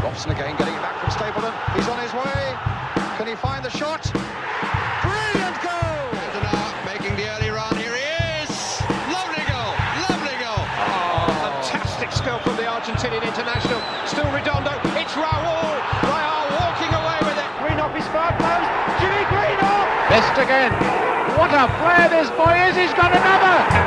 Robson again getting it back from Stapleton. He's on his way. Can he find the shot? Brilliant goal! Cantona making the early run. Here he is! Lovely goal! Lovely goal! Oh, fantastic skill from the Argentinian international. Still Redondo. It's Raul. They are walking away with it. Green off his far post. Jimmy Green off. Best again. What a player this boy is. He's got another.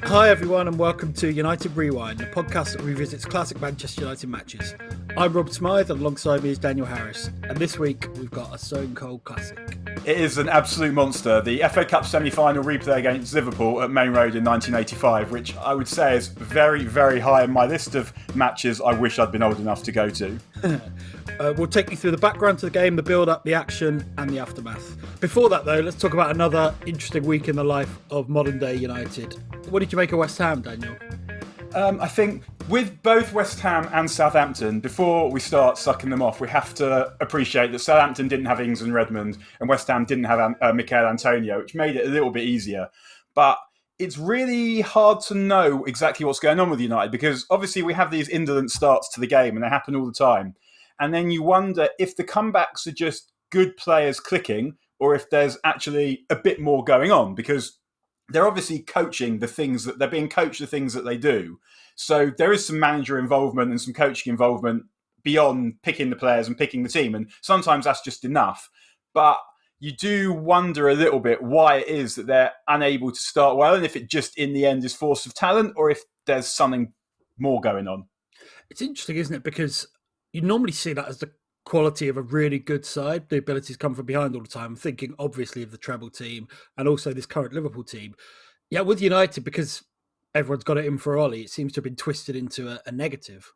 Hi everyone and welcome to United Rewind, the podcast that revisits classic Manchester United matches. I'm Rob Smythe and alongside me is Daniel Harris, and this week we've got a Stone Cold classic. It is an absolute monster. The FA Cup semi-final replay against Liverpool at Maine Road in 1985, which I would say is very, very high in my list of matches I wish I'd been old enough to go to. We'll take you through the background to the game, the build-up, the action and the aftermath. Before that though, let's talk about another interesting week in the life of modern-day United. What did you make of West Ham, Daniel? I think with both West Ham and Southampton, before we start sucking them off, we have to appreciate that Southampton didn't have Ings and Redmond and West Ham didn't have Mikel Antonio, which made it a little bit easier. But it's really hard to know exactly what's going on with United because obviously we have these indolent starts to the game and they happen all the time. And then you wonder if the comebacks are just good players clicking or if there's actually a bit more going on because they're obviously coaching the things that they're being coached the things that they do. So there is some manager involvement and some coaching involvement beyond picking the players and picking the team. And sometimes that's just enough. But you do wonder a little bit why it is that they're unable to start well and if it just in the end is force of talent or if there's something more going on. It's interesting, isn't it? Because you normally see that as the quality of a really good side. The ability to come from behind all the time. I'm thinking obviously of the treble team and also this current Liverpool team. Yeah, with United, because everyone's got it in for Ollie, it seems to have been twisted into a negative.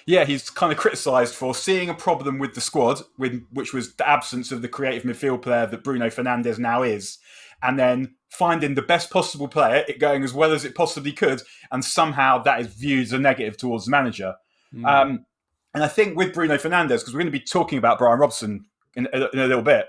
Yeah, he's kind of criticised for seeing a problem with the squad, which was the absence of the creative midfield player that Bruno Fernandes now is, and then finding the best possible player, it going as well as it possibly could, and somehow that is viewed as a negative towards the manager. And I think with Bruno Fernandes, because we're going to be talking about Bryan Robson in a little bit,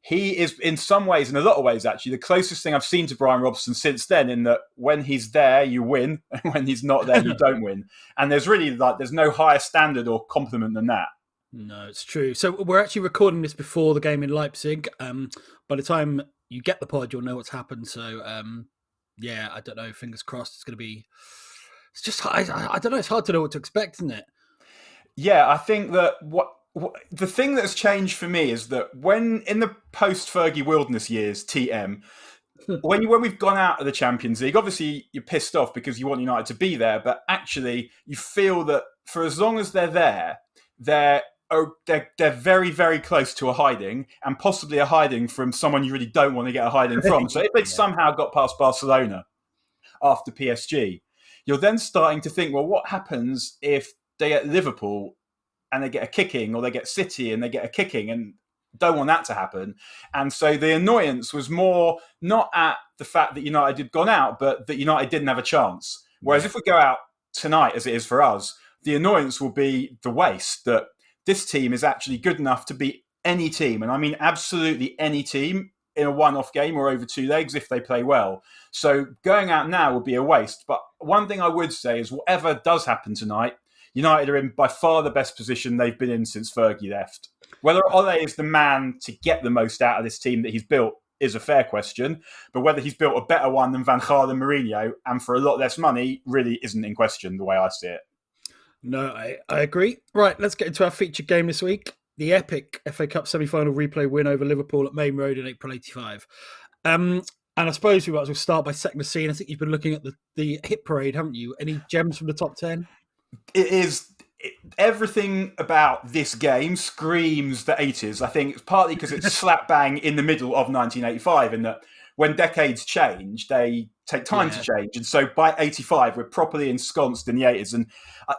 he is in some ways, in a lot of ways actually, the closest thing I've seen to Bryan Robson since then, in that when he's there, you win, and when he's not there, you don't win. And there's really there's no higher standard or compliment than that. No, it's true. So we're actually recording this before the game in Leipzig. By the time you get the pod, you'll know what's happened. So yeah, I don't know, fingers crossed it's going to be... It's just, I don't know, it's hard to know what to expect, isn't it? Yeah, I think that the thing that's changed for me is that when in the post-Fergie Wilderness years, TM, when we've gone out of the Champions League, obviously you're pissed off because you want United to be there, but actually you feel that for as long as they're there, they're very, very close to a hiding and possibly a hiding from someone you really don't want to get a hiding from. So if they somehow got past Barcelona after PSG, you're then starting to think, well, what happens if they get Liverpool and they get a kicking, or they get City and they get a kicking, and don't want that to happen. And so the annoyance was more not at the fact that United had gone out, but that United didn't have a chance. Whereas if we go out tonight, as it is for us, the annoyance will be the waste, that this team is actually good enough to beat any team. And I mean absolutely any team in a one-off game or over two legs if they play well. So going out now would be a waste. But one thing I would say is whatever does happen tonight, United are in by far the best position they've been in since Fergie left. Whether Ole is the man to get the most out of this team that he's built is a fair question, but whether he's built a better one than Van Gaal and Mourinho, and for a lot less money, really isn't in question the way I see it. No, I agree. Right, let's get into our featured game this week. The epic FA Cup semi-final replay win over Liverpool at Maine Road in April 85. And I suppose we might as well start by setting the scene. I think you've been looking at the hit parade, haven't you? Any gems from the top 10? Everything about this game screams the 80s. I think it's partly because it's slap bang in the middle of 1985, and that when decades change, they take time to change. And so by 85, we're properly ensconced in the 80s. And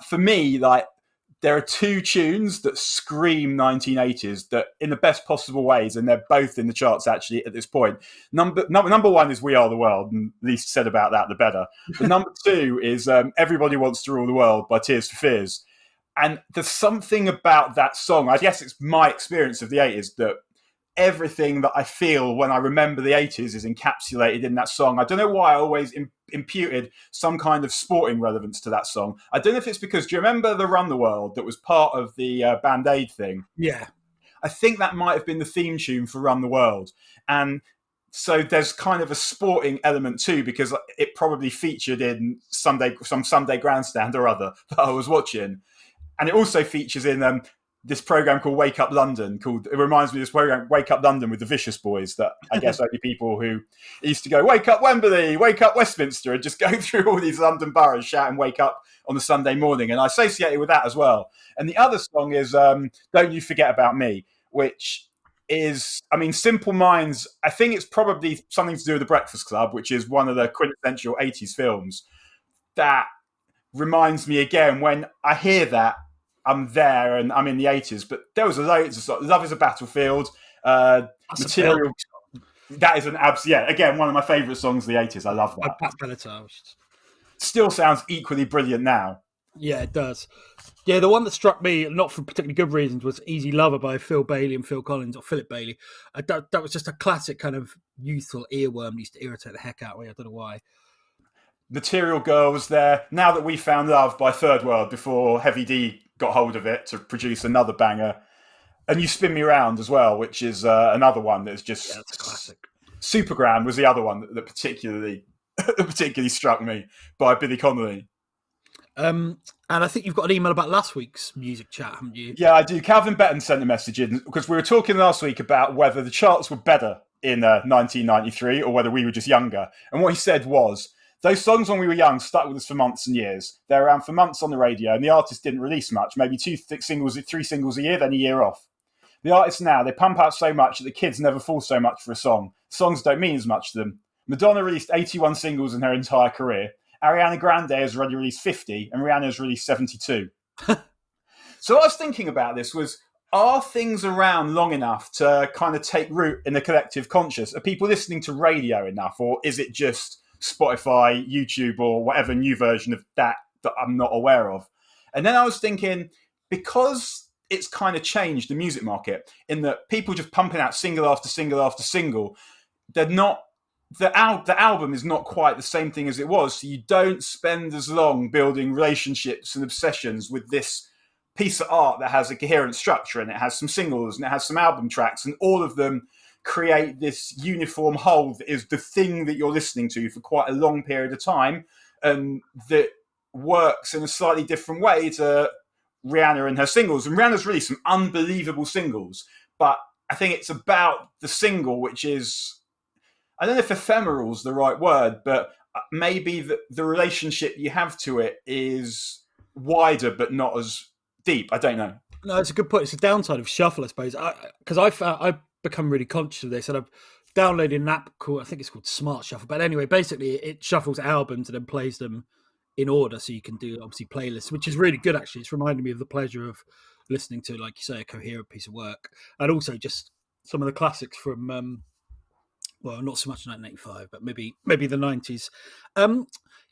for me, there are two tunes that scream 1980s that in the best possible ways, and they're both in the charts actually at this point. Number one is We Are the World, and the least said about that, the better. But number two is Everybody Wants to Rule the World by Tears for Fears. And there's something about that song, I guess it's my experience of the 80s, that everything that I feel when I remember the 80s is encapsulated in that song. I don't know why I always imputed some kind of sporting relevance to that song. I don't know if it's because, do you remember the Run the World that was part of the Band-Aid thing? Yeah. I think that might have been the theme tune for Run the World. And so there's kind of a sporting element too, because it probably featured in some Sunday Grandstand or other that I was watching. And it also features in this program called Wake Up London. It reminds me of this program, Wake Up London with the Vicious Boys, that I guess only people who used to go, wake up Wembley, wake up Westminster, and just go through all these London boroughs shouting wake up on the Sunday morning. And I associate it with that as well. And the other song is Don't You Forget About Me, which is, I mean, Simple Minds, I think it's probably something to do with The Breakfast Club, which is one of the quintessential 80s films. That reminds me again, when I hear that, I'm there and I'm in the 80s, but there was loads of songs. Love is a Battlefield, Material. That is an again, one of my favourite songs of the 80s. I love that. Pat Benatar. Still sounds equally brilliant now. Yeah, it does. Yeah, the one that struck me, not for particularly good reasons, was Easy Lover by Phil Bailey and Phil Collins, or Philip Bailey. That was just a classic kind of youthful earworm. Used to irritate the heck out of me. I don't know why. Material Girl was there. Now That We Found Love by Third World, before Heavy D got hold of it to produce another banger. And You Spin Me Round as well, which is another one that's just that's a classic. Supergram was the other one that particularly struck me, by Billy Connolly. And I think you've got an email about last week's music chat, haven't you? Yeah, I do. Calvin Betton sent a message in, because we were talking last week about whether the charts were better in 1993 or whether we were just younger. And what he said was, those songs when we were young stuck with us for months and years. They were around for months on the radio, and the artists didn't release much, maybe 3 singles a year, then a year off. The artists now, they pump out so much that the kids never fall so much for a song. Songs don't mean as much to them. Madonna released 81 singles in her entire career. Ariana Grande has already released 50, and Rihanna has released 72. So what I was thinking about this was, are things around long enough to kind of take root in the collective conscious? Are people listening to radio enough, or is it just Spotify, YouTube, or whatever new version of that I'm not aware of? And then I was thinking, because it's kind of changed the music market in that people just pumping out single after single after single, they're not, the album is not quite the same thing as it was. So you don't spend as long building relationships and obsessions with this piece of art that has a coherent structure, and it has some singles and it has some album tracks, and all of them create this uniform whole that is the thing that you're listening to for quite a long period of time, and that works in a slightly different way to Rihanna and her singles. And Rihanna's released some unbelievable singles, but I think it's about the single, which is, I don't know if ephemeral is the right word, but maybe the relationship you have to it is wider but not as deep. I don't know. No, it's a good point. It's a downside of shuffle, I suppose. Because I've become really conscious of this, and I've downloaded an app called, I think it's called Smart Shuffle. But anyway, basically it shuffles albums and then plays them in order, so you can do obviously playlists, which is really good actually. It's reminding me of the pleasure of listening to, like you say, a coherent piece of work, and also just some of the classics from well, not so much 1985, but maybe the 90s.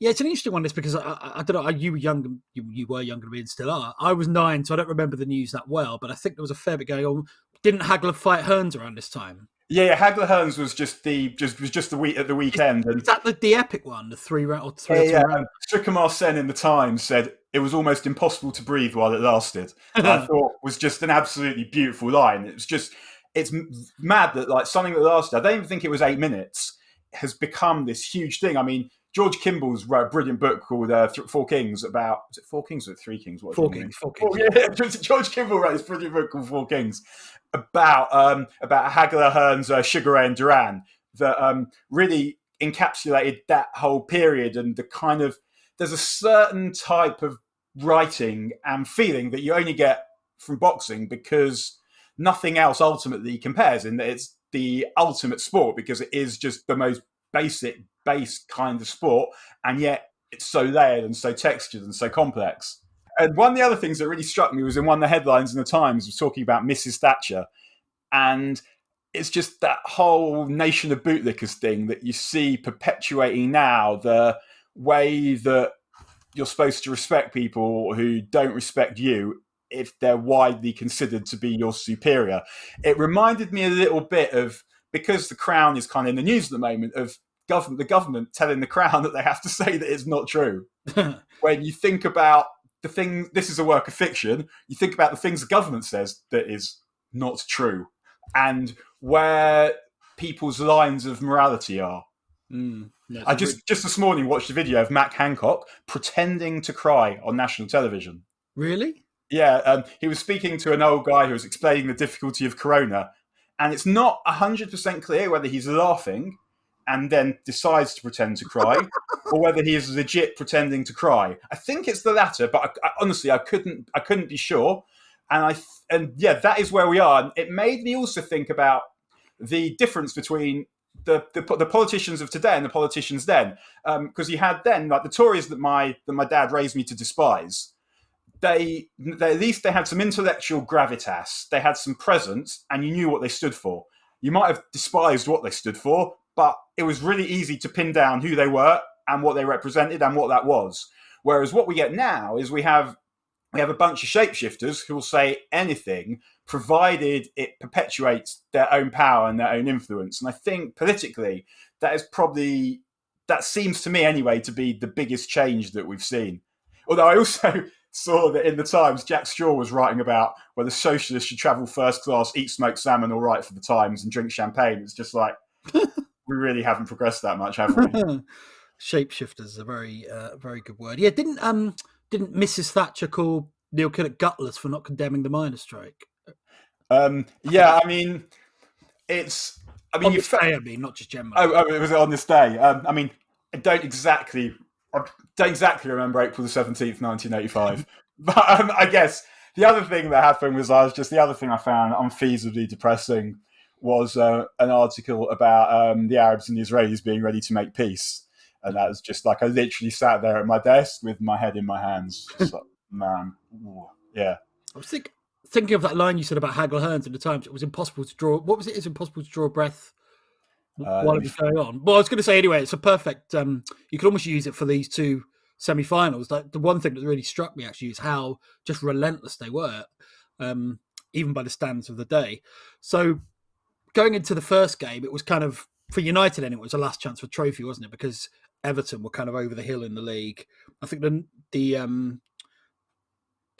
Yeah, it's an interesting one. This because I don't know. You were young. You were younger than me and still are. I was 9, so I don't remember the news that well. But I think there was a fair bit going on. Didn't Hagler fight Hearns around this time? Yeah, Hagler Hearns was just the week at the weekend. Is that the epic one? The 3 round? Yeah. Sukumar Sen in the Times said it was almost impossible to breathe while it lasted. I thought was just an absolutely beautiful line. It's mad that like something that lasted, I don't even think it was 8 minutes, has become this huge thing. I mean, George Kimball's wrote a brilliant book called Four Kings about, is it Four Kings or Three Kings? Four Kings. Oh, yeah. George Kimball wrote this brilliant book called Four Kings about Hagler, Hearns, Sugar Ray and Duran that really encapsulated that whole period, and the kind of, there's a certain type of writing and feeling that you only get from boxing because nothing else ultimately compares, in that it's the ultimate sport because it is just the most basic base kind of sport, and yet it's so layered and so textured and so complex. And one of the other things that really struck me was in one of the headlines in the Times was talking about Mrs. Thatcher, and it's just that whole nation of bootlickers thing that you see perpetuating now, the way that you're supposed to respect people who don't respect you if they're widely considered to be your superior. It reminded me a little bit of, because the Crown is kind of in the news at the moment, of the government telling the Crown that they have to say that it's not true. When you think about the thing, this is a work of fiction, you think about the things the government says that is not true, and where people's lines of morality are. I just this morning watched a video of Mac Hancock pretending to cry on national television. Really? Yeah, he was speaking to an old guy who was explaining the difficulty of corona, and it's not 100% clear whether he's laughing and then decides to pretend to cry, or whether he is legit pretending to cry. I think it's the latter, but honestly, I couldn't be sure. And yeah, that is where we are. And it made me also think about the difference between the politicians of today and the politicians then, because you had then, like, the Tories that my dad raised me to despise. They at least they had some intellectual gravitas. They had some presence, and you knew what they stood for. You might have despised what they stood for, but it was really easy to pin down who they were and what they represented and what that was. Whereas what we get now is we have a bunch of shapeshifters who will say anything, provided it perpetuates their own power and their own influence. And I think politically, that seems to me anyway to be the biggest change that we've seen. Although I also saw that in the Times, Jack Straw was writing about whether socialists should travel first class, eat smoked salmon, all right for the Times, and drink champagne. It's just like, we really haven't progressed that much, have we? Shapeshifters is a very good word. Yeah, didn't Mrs. Thatcher call Neil Kinnock gutless for not condemning the miners' strike? Yeah, I mean, it's. I mean, on this day, not just generally. Oh, it was on this day. I mean, I don't exactly remember April the 17th, 1985. But I guess the other thing that happened was the other thing I found unfeasibly depressing was an article about the Arabs and the Israelis being ready to make peace. And that was just like, I literally sat there at my desk with my head in my hands. Just like, man, yeah. I was thinking of that line you said about Hagel Hearns at the Times. It was impossible to draw. What was it? It's impossible to draw a breath while it was going on. Well, I was going to say anyway, it's a perfect. You could almost use it for these two semi-finals. Like, the one thing that really struck me actually is how just relentless they were, even by the standards of the day. So going into the first game, it was kind of, for United anyway, it was a last chance for a trophy, wasn't it? Because Everton were kind of over the hill in the league. I think they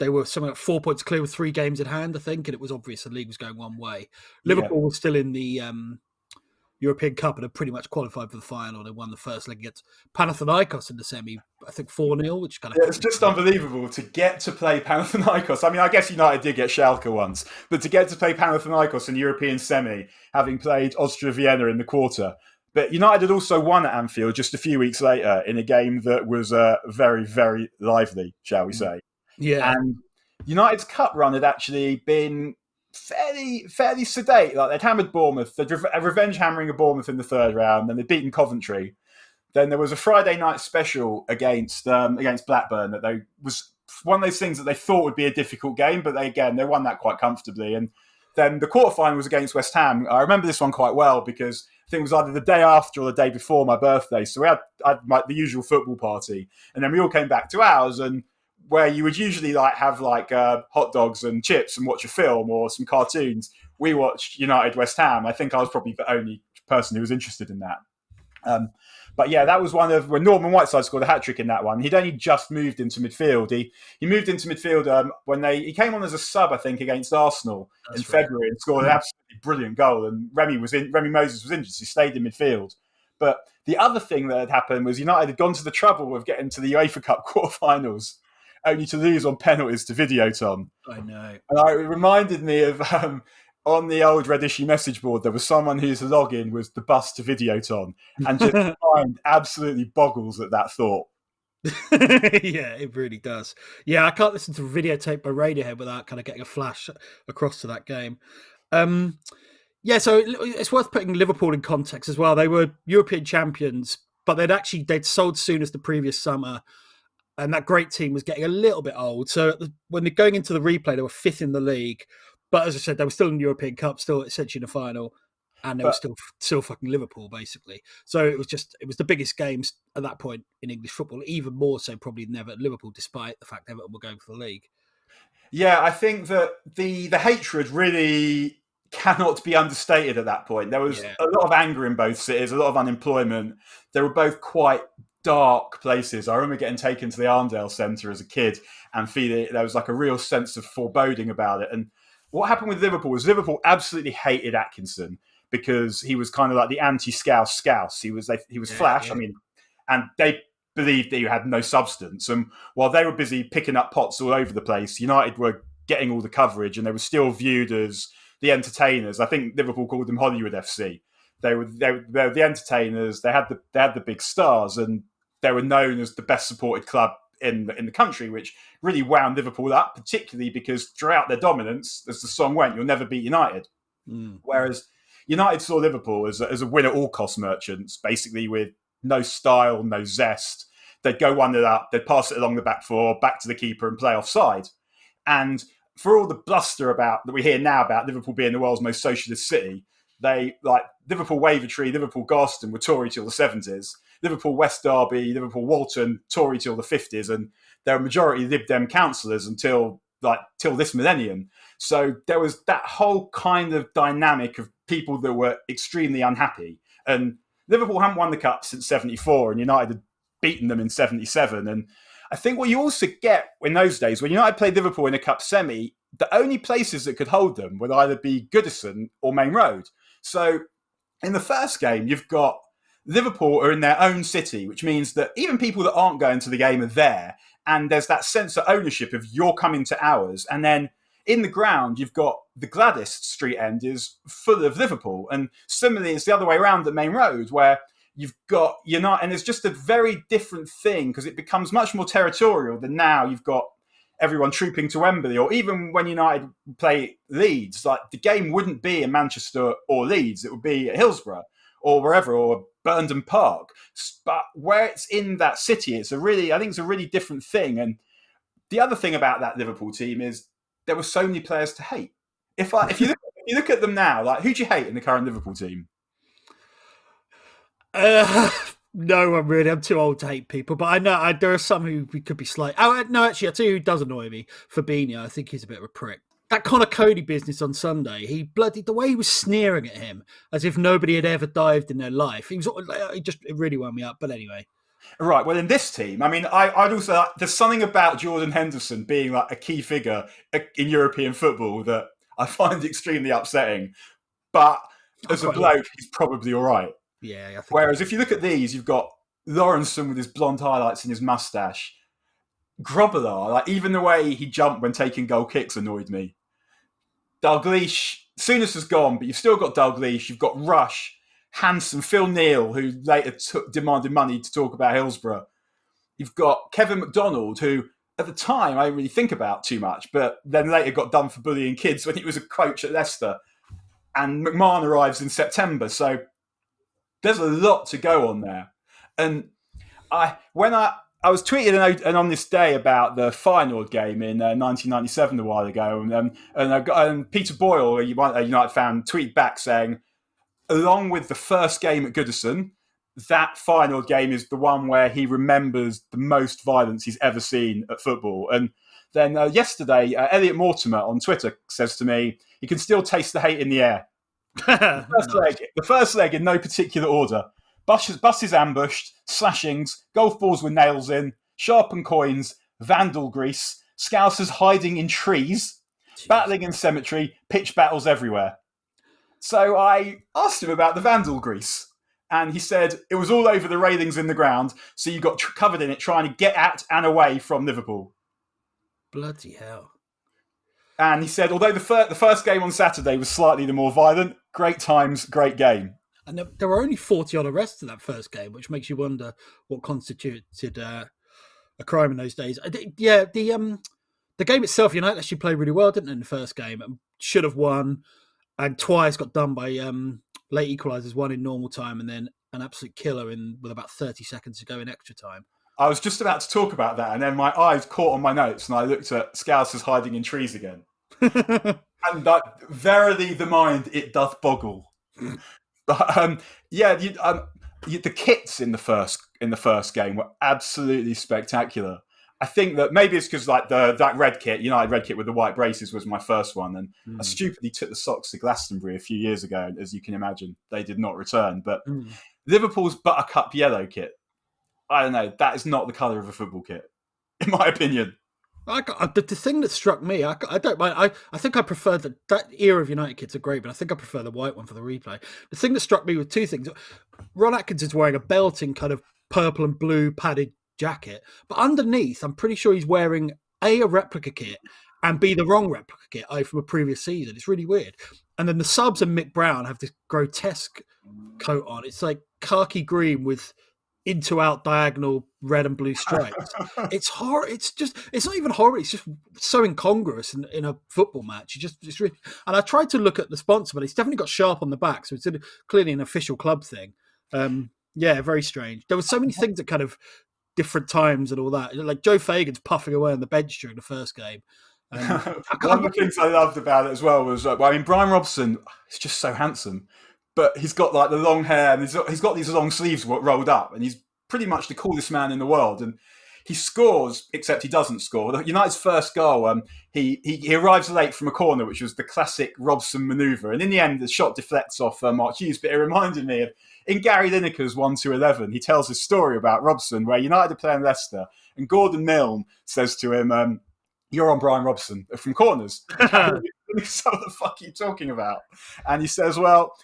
were something like 4 points clear with 3 games in hand, I think, and it was obvious the league was going one way. Liverpool was still in the European Cup and had pretty much qualified for the final. They won the first leg against Panathinaikos in the semi, I think 4-0, which kind of... Yeah, it's just unbelievable to get to play Panathinaikos. I mean, I guess United did get Schalke once, but to get to play Panathinaikos in the European semi, having played Austria Vienna in the quarter. But United had also won at Anfield just a few weeks later in a game that was very, very lively, shall we say. Yeah. And United's cup run had actually been fairly sedate. Like, they'd hammered Bournemouth, they'd revenge hammering of Bournemouth in the third round, then they'd beaten Coventry. Then there was a Friday night special against Blackburn that was one of those things that they thought would be a difficult game, but they won that quite comfortably. And then the quarterfinal was against West Ham. I remember this one quite well because I think it was either the day after or the day before my birthday. So I had the usual football party, and then we all came back to ours, and where you would usually have hot dogs and chips and watch a film or some cartoons, we watched United West Ham. I think I was probably the only person who was interested in that. But yeah, that was one of when Norman Whiteside scored a hat-trick in that one. He'd only just moved into midfield. He moved into midfield when he came on as a sub, I think, against Arsenal in February and scored an absolutely brilliant goal. And Remy Moses was injured, so he stayed in midfield. But the other thing that had happened was United had gone to the trouble of getting to the UEFA Cup quarterfinals, only to lose on penalties to Videoton. I know. And it reminded me of on the old Redishy message board, there was someone whose login was the bus to Videoton, and just mind absolutely boggles at that thought. Yeah, it really does. Yeah, I can't listen to videotape by Radiohead without kind of getting a flash across to that game. Yeah, so it's worth putting Liverpool in context as well. They were European champions, but they'd sold soon as the previous summer. And that great team was getting a little bit old. So when they're going into the replay, they were 5th in the league. But as I said, they were still in the European Cup, still essentially in the final. And they were still fucking Liverpool, basically. So it was the biggest games at that point in English football, even more so probably than ever at Liverpool, despite the fact Everton were going for the league. Yeah, I think that the hatred really cannot be understated at that point. There was Yeah. a lot of anger in both cities, a lot of unemployment. They were both quite dark places. I remember getting taken to the Arndale Centre as a kid and feeling there was like a real sense of foreboding about it. And what happened with Liverpool was Liverpool absolutely hated Atkinson because he was kind of like the anti-Scouse. He was flash. Yeah. I mean, and they believed that he had no substance. And while they were busy picking up pots all over the place, United were getting all the coverage, and they were still viewed as the entertainers. I think Liverpool called them Hollywood FC. They were the entertainers. They had the big stars, and they were known as the best supported club in the country, which really wound Liverpool up, particularly because throughout their dominance, as the song went, "You'll never beat United." Whereas United saw Liverpool as a win at all cost merchants, basically with no style, no zest. They'd go 1-0 up, they'd pass it along the back four, back to the keeper and play offside. And for all the bluster about that we hear now about Liverpool being the world's most socialist city, they like Liverpool Wavertree, Liverpool Garston were Tory till the 70s. Liverpool West Derby, Liverpool Walton, Tory till the 50s, and there were majority Lib Dem councillors till this millennium. So there was that whole kind of dynamic of people that were extremely unhappy. And Liverpool hadn't won the cup since 74, and United had beaten them in 77. And I think what you also get in those days, when United played Liverpool in a cup semi, the only places that could hold them would either be Goodison or Maine Road. So in the first game, you've got Liverpool are in their own city, which means that even people that aren't going to the game are there. And there's that sense of ownership of you're coming to ours. And then in the ground, you've got the Gladys Street end is full of Liverpool. And similarly, it's the other way around at Maine Road, where you've got United, and it's just a very different thing because it becomes much more territorial than now. You've got everyone trooping to Wembley, or even when United play Leeds, like the game wouldn't be in Manchester or Leeds, it would be at Hillsborough or wherever, or Burndon Park. But where it's in that city, I think it's a really different thing. And the other thing about that Liverpool team is there were so many players to hate. If you look at them now, like who do you hate in the current Liverpool team? No one really. I'm too old to hate people, but I know there are some who could be slight. Oh no, actually, I tell you who does annoy me. Fabinho, I think he's a bit of a prick. That Connor Cody business on Sunday, the way he was sneering at him as if nobody had ever dived in their life. It really wound me up. But anyway. Right. Well, in this team, I mean, I'd also there's something about Jordan Henderson being like a key figure in European football that I find extremely upsetting. But as a bloke, he's probably all right. Yeah. I think Whereas if you look at these, you've got Lawrenson with his blonde highlights and his mustache. Grobbelaar, like even the way he jumped when taking goal kicks annoyed me. Dalglish, Souness has gone, but you've still got Dalglish. You've got Rush, Hansen, Phil Neal, who later demanded money to talk about Hillsborough. You've got Kevin McDonald, who at the time I didn't really think about too much, but then later got done for bullying kids when he was a coach at Leicester. And McMahon arrives in September, so there's a lot to go on there. And when I was tweeting and on this day about the final game in 1997 a while ago, and Peter Boyle, a United fan, tweeted back saying, along with the first game at Goodison, that final game is the one where he remembers the most violence he's ever seen at football. And then yesterday, Elliot Mortimer on Twitter says to me, he can still taste the hate in the air. The first leg in no particular order. Buses ambushed, slashings, golf balls with nails in, sharpened coins, vandal grease, scousers hiding in trees, battling in cemetery, pitch battles everywhere. So I asked him about the vandal grease, and he said it was all over the railings in the ground, so you got covered in it trying to get at and away from Liverpool. Bloody hell. And he said, although the first game on Saturday was slightly the more violent, great times, great game. And there were only 40 odd arrests in that first game, which makes you wonder what constituted a crime in those days. Yeah, the game itself, United actually played really well, didn't it, in the first game? And should have won, and twice got done by late equalisers, one in normal time, and then an absolute killer with about 30 seconds to go in extra time. I was just about to talk about that, and then my eyes caught on my notes, and I looked at Scousers hiding in trees again. And verily the mind, it doth boggle. But the kits in the first game were absolutely spectacular. I think that maybe it's because like that red kit, United red kit with the white braces was my first one, and I stupidly took the socks to Glastonbury a few years ago. And as you can imagine, they did not return. But Liverpool's Buttercup yellow kit, I don't know, that is not the colour of a football kit, in my opinion. The thing that struck me, I don't mind. I think I prefer that era of United kits are great, but I think I prefer the white one for the replay. The thing that struck me with two things: Ron Atkins is wearing a belting kind of purple and blue padded jacket, but underneath, I'm pretty sure he's wearing a replica kit and B, the wrong replica kit, from a previous season. It's really weird. And then the subs and Mick Brown have this grotesque coat on. It's like khaki green with into-out diagonal red and blue stripes. It's horror. It's not even horror. It's just so incongruous in a football match. It's really. And I tried to look at the sponsor, but it's definitely got Sharp on the back, so it's clearly an official club thing. Yeah, very strange. There were so many things at kind of different times and all that. Like Joe Fagan's puffing away on the bench during the first game. One of the things I loved about it as well was, Bryan Robson is just so handsome, but he's got like the long hair and he's got these long sleeves rolled up, and he's pretty much the coolest man in the world. And he scores, except he doesn't score. United's first goal, he arrives late from a corner, which was the classic Robson manoeuvre. And in the end, the shot deflects off Mark Hughes, but it reminded me of, in Gary Lineker's 1-11, he tells a story about Robson where United are playing Leicester, and Gordon Milne says to him, "You're on Bryan Robson from corners." So what the fuck are you talking about? And he says, "Well,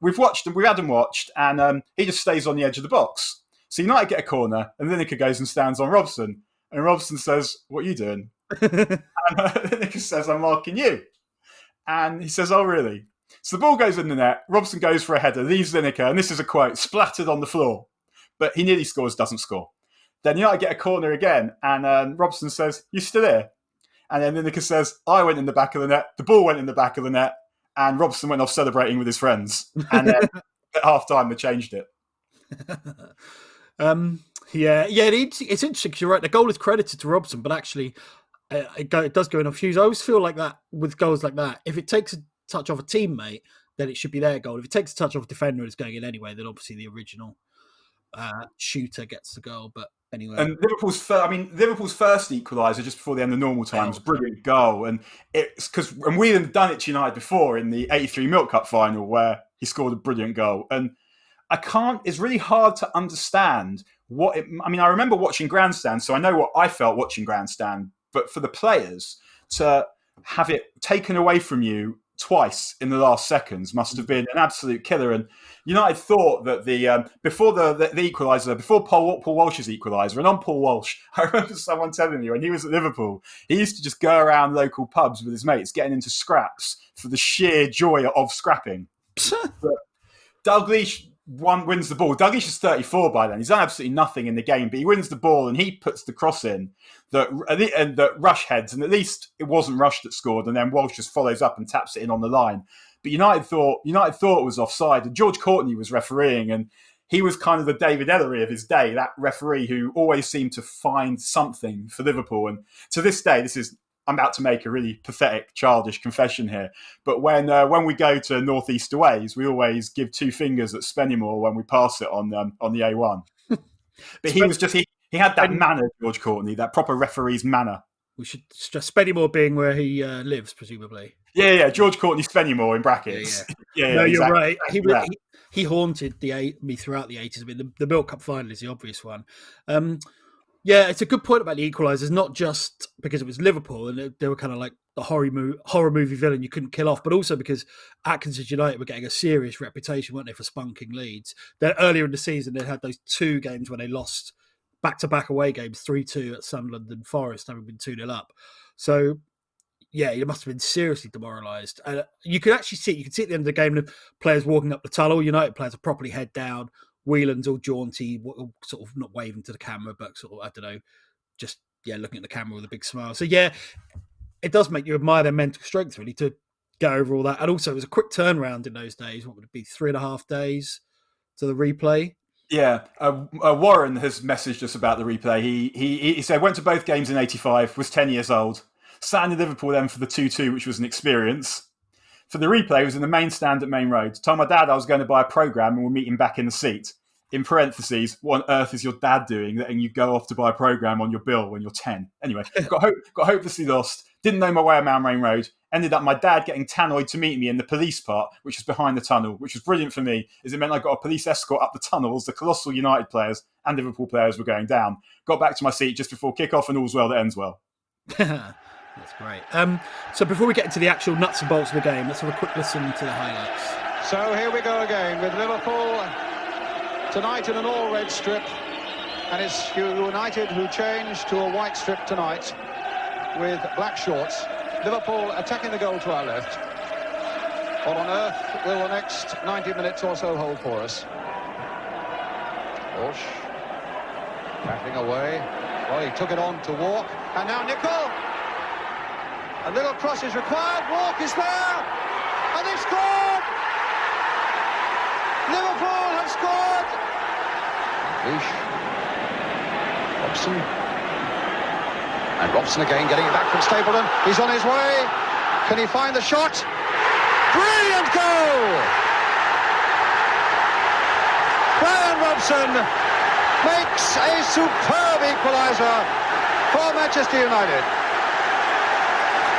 we've had him watched, and he just stays on the edge of the box. So United get a corner, and Lineker goes and stands on Robson. And Robson says, 'What are you doing?' And Lineker says, 'I'm marking you.' And he says, 'Oh, really?' So the ball goes in the net. Robson goes for a header, leaves Lineker, and this is a quote, splattered on the floor. But he nearly scores, doesn't score. Then United get a corner again, and Robson says, 'You still here?' And then Lineker says, 'I went in the back of the net, the ball went in the back of the net, and Robson went off celebrating with his friends.' And then at half-time, they changed it." It's interesting because you're right. The goal is credited to Robson, but actually it does go in off Hughes. I always feel like that with goals like that. If it takes a touch off a teammate, then it should be their goal. If it takes a touch off a defender and it's going in anyway, then obviously the original shooter gets the goal. But anyway, and Liverpool's first equaliser just before the end of normal time was a brilliant goal, and it's because Whelan had done it to United before in the '83 Milk Cup final where he scored a brilliant goal. And it's really hard to understand I remember watching Grandstand, so I know what I felt watching Grandstand, but for the players to have it taken away from you twice in the last seconds must have been an absolute killer. And United thought that before the equaliser, before Paul Walsh's equaliser, and on Paul Walsh, I remember someone telling me when he was at Liverpool, he used to just go around local pubs with his mates getting into scraps for the sheer joy of scrapping. But Dalglish wins the ball. Dalglish is 34 by then. He's done absolutely nothing in the game, but he wins the ball and he puts the cross in that Rush heads, and at least it wasn't Rush that scored, and then Walsh just follows up and taps it in on the line. But United thought it was offside, and George Courtney was refereeing, and he was kind of the David Ellery of his day, that referee who always seemed to find something for Liverpool. And to this day, I'm about to make a really pathetic, childish confession here. But when we go to North East aways, we always give two fingers at Spennymoor when we pass it on the A1. But he had that manner, George Courtney, that proper referee's manner. We should stress Spennymoor being where he lives, presumably. Yeah, George Courtney Spennymoor in brackets. Yeah, no, exactly. You're right. He haunted me throughout the 80s. I mean, the Milk Cup final is the obvious one. Yeah, it's a good point about the equalisers, not just because it was Liverpool and they were kind of like the horror movie villain you couldn't kill off, but also because Atkinson's United were getting a serious reputation, weren't they, for spunking leads. Then earlier in the season, they had those two games when they lost back-to-back away games, 3-2 at Sunderland and Forest, having been 2-0 up. So, yeah, you must have been seriously demoralised. You could actually see at the end of the game, the players walking up the tunnel. United players are properly head down. Whelan's all jaunty, sort of not waving to the camera, but sort of, I don't know, just, looking at the camera with a big smile. So, it does make you admire their mental strength, really, to go over all that. And also, it was a quick turnaround in those days. What would it be, 3.5 days to the replay? Yeah, Warren has messaged us about the replay. He said, went to both games in '85, was 10 years old, sat in Liverpool then for the 2-2, which was an experience. For the replay, was in the main stand at Maine Road. Told my dad I was going to buy a programme and we'll meet him back in the seat. in parentheses, what on earth is your dad doing letting you go off to buy a programme on your bill when you're 10? Anyway, got hopelessly lost, didn't know my way around Maine Road, ended up my dad getting tannoyed to meet me in the police part, which was behind the tunnel, which was brilliant for me, as it meant I got a police escort up the tunnel as the colossal United players and Liverpool players were going down. Got back to my seat just before kick-off, and all's well that ends well. That's great. So before we get into the actual nuts and bolts of the game, let's have a quick listen to the highlights. So here we go again with Liverpool tonight in an all-red strip, and it's United who changed to a white strip tonight with black shorts. Liverpool attacking the goal to our left. What on earth will the next 90 minutes or so hold for us? Walsh battling away. Well, he took it on to Walk, and now Nicol. A little cross is required. Walk is there, and they've scored. Liverpool have scored. Leash. Robson. And Robson again getting it back from Stapleton. He's on his way. Can he find the shot? Brilliant goal! Bryan Robson makes a superb equaliser for Manchester United.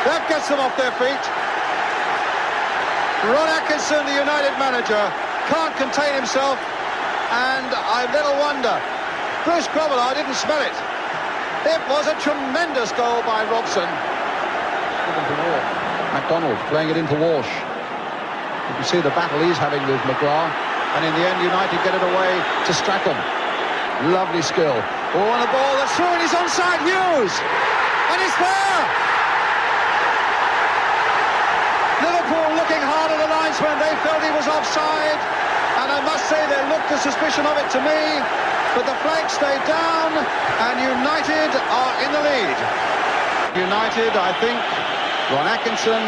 That gets them off their feet. Ron Atkinson, the United manager, can't contain himself, and I little wonder Bruce Grobbelaar didn't smell it. It was a tremendous goal by Robson. MacDonald playing it into Walsh. You can see the battle he's having with McGrath, and in the end United get it away to Strachan. Lovely skill. Oh, and a ball that's through, and he's onside. Hughes, and it's there. Liverpool looking hard at the linesman. They felt he was offside, and I must say there looked a suspicion of it to me, but the flag stayed down, and United are in the lead. United, I think, Ron Atkinson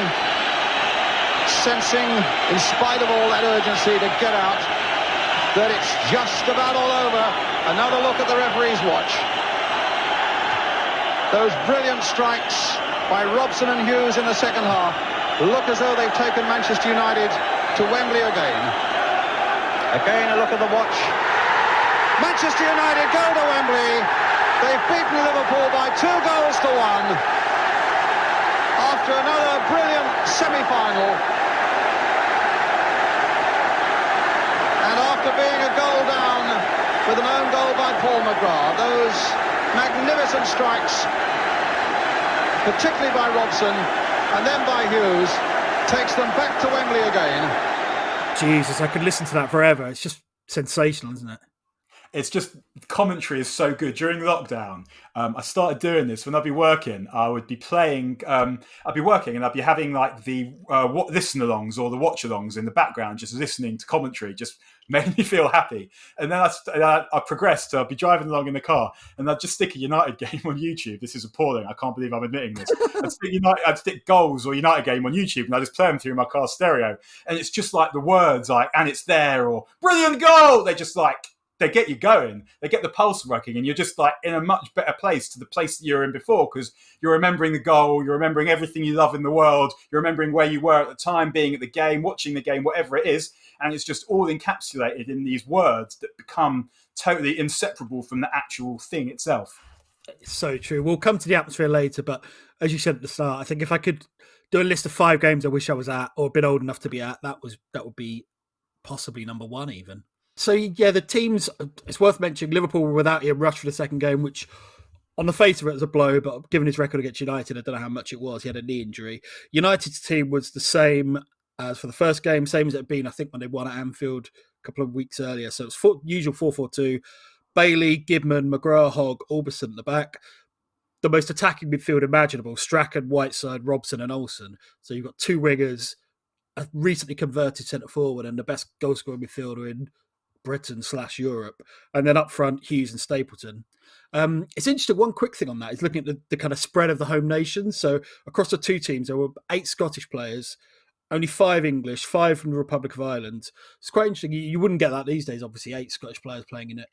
sensing, in spite of all that urgency to get out, that it's just about all over. Another look at the referee's watch. Those brilliant strikes by Robson and Hughes in the second half look as though they've taken Manchester United to Wembley again. Again, a look at the watch. Manchester United go to Wembley. They've beaten Liverpool by 2 goals to 1 after another brilliant semi-final. And after being a goal down with an own goal by Paul McGrath, those magnificent strikes, particularly by Robson and then by Hughes, takes them back to Wembley again. Jesus, I could listen to that forever. It's just sensational, isn't it? It's just, commentary is so good. During lockdown, I started doing this when I'd be working. I would be playing, I'd be working and I'd be having like the listen-alongs or the watch-alongs in the background, just listening to commentary, just made me feel happy. And then I progressed to, I'd be driving along in the car and I'd just stick a United game on YouTube. This is appalling. I can't believe I'm admitting this. I'd stick goals or United game on YouTube and I just play them through my car stereo. And it's just like the words like, and it's there, or brilliant goal. They're just like, they get you going, they get the pulse working, and you're just like in a much better place to the place that you were in before, because you're remembering the goal, you're remembering everything you love in the world, you're remembering where you were at the time, being at the game, watching the game, whatever it is, and it's just all encapsulated in these words that become totally inseparable from the actual thing itself. It's so true. We'll come to the atmosphere later, but as you said at the start, I think if I could do a list of 5 games I wish I was at or been old enough to be at, that would be possibly number 1 even. So, yeah, the teams, it's worth mentioning, Liverpool were without Ian Rush for the second game, which on the face of it was a blow, but given his record against United, I don't know how much it was. He had a knee injury. United's team was the same as for the first game, same as it had been, I think, when they won at Anfield a couple of weeks earlier. So it's usual 4-4-2. Bailey, Gibman, McGrath, Hogg, Albison at the back. The most attacking midfield imaginable, Strachan, Whiteside, Robson and Olsen. So you've got 2 wingers, a recently converted centre-forward and the best goal-scoring midfielder in Britain/Europe, and then up front Hughes and Stapleton. It's interesting. One quick thing on that is looking at the kind of spread of the home nations. So across the 2 teams, there were 8 Scottish players, only 5 English, 5 from the Republic of Ireland. It's quite interesting. You wouldn't get that these days. Obviously, 8 Scottish players playing in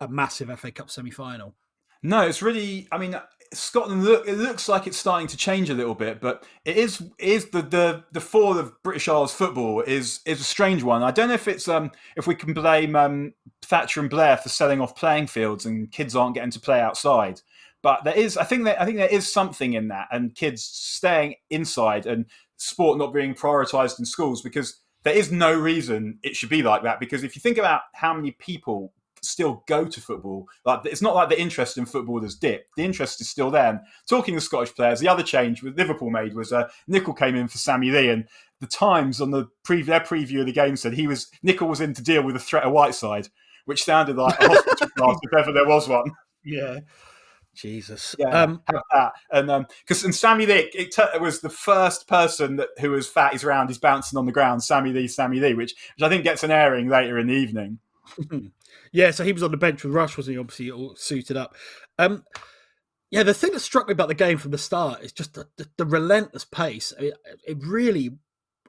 a massive FA Cup semi-final. No, it's really, I mean, Scotland it looks like it's starting to change a little bit, but it is the fall of British Isles football is a strange one. I don't know if it's if we can blame Thatcher and Blair for selling off playing fields and kids aren't getting to play outside. But I think there is something in that, and kids staying inside and sport not being prioritised in schools, because there is no reason it should be like that. Because if you think about how many people still go to football, like, it's not like the interest in football has dipped. The interest is still there. And talking to Scottish players, the other change that Liverpool made was Nicol came in for Sammy Lee, and the Times on their preview of the game said Nicol was in to deal with the threat of Whiteside, which sounded like a hospital class if ever there was one. Yeah. Jesus. Yeah, have that. And Sammy Lee, it was the first person who was fat is round, is bouncing on the ground. Sammy Lee, which I think gets an airing later in the evening. Yeah, so he was on the bench with Rush, wasn't he? Obviously, all suited up. Yeah, the thing that struck me about the game from the start is just the relentless pace. I mean,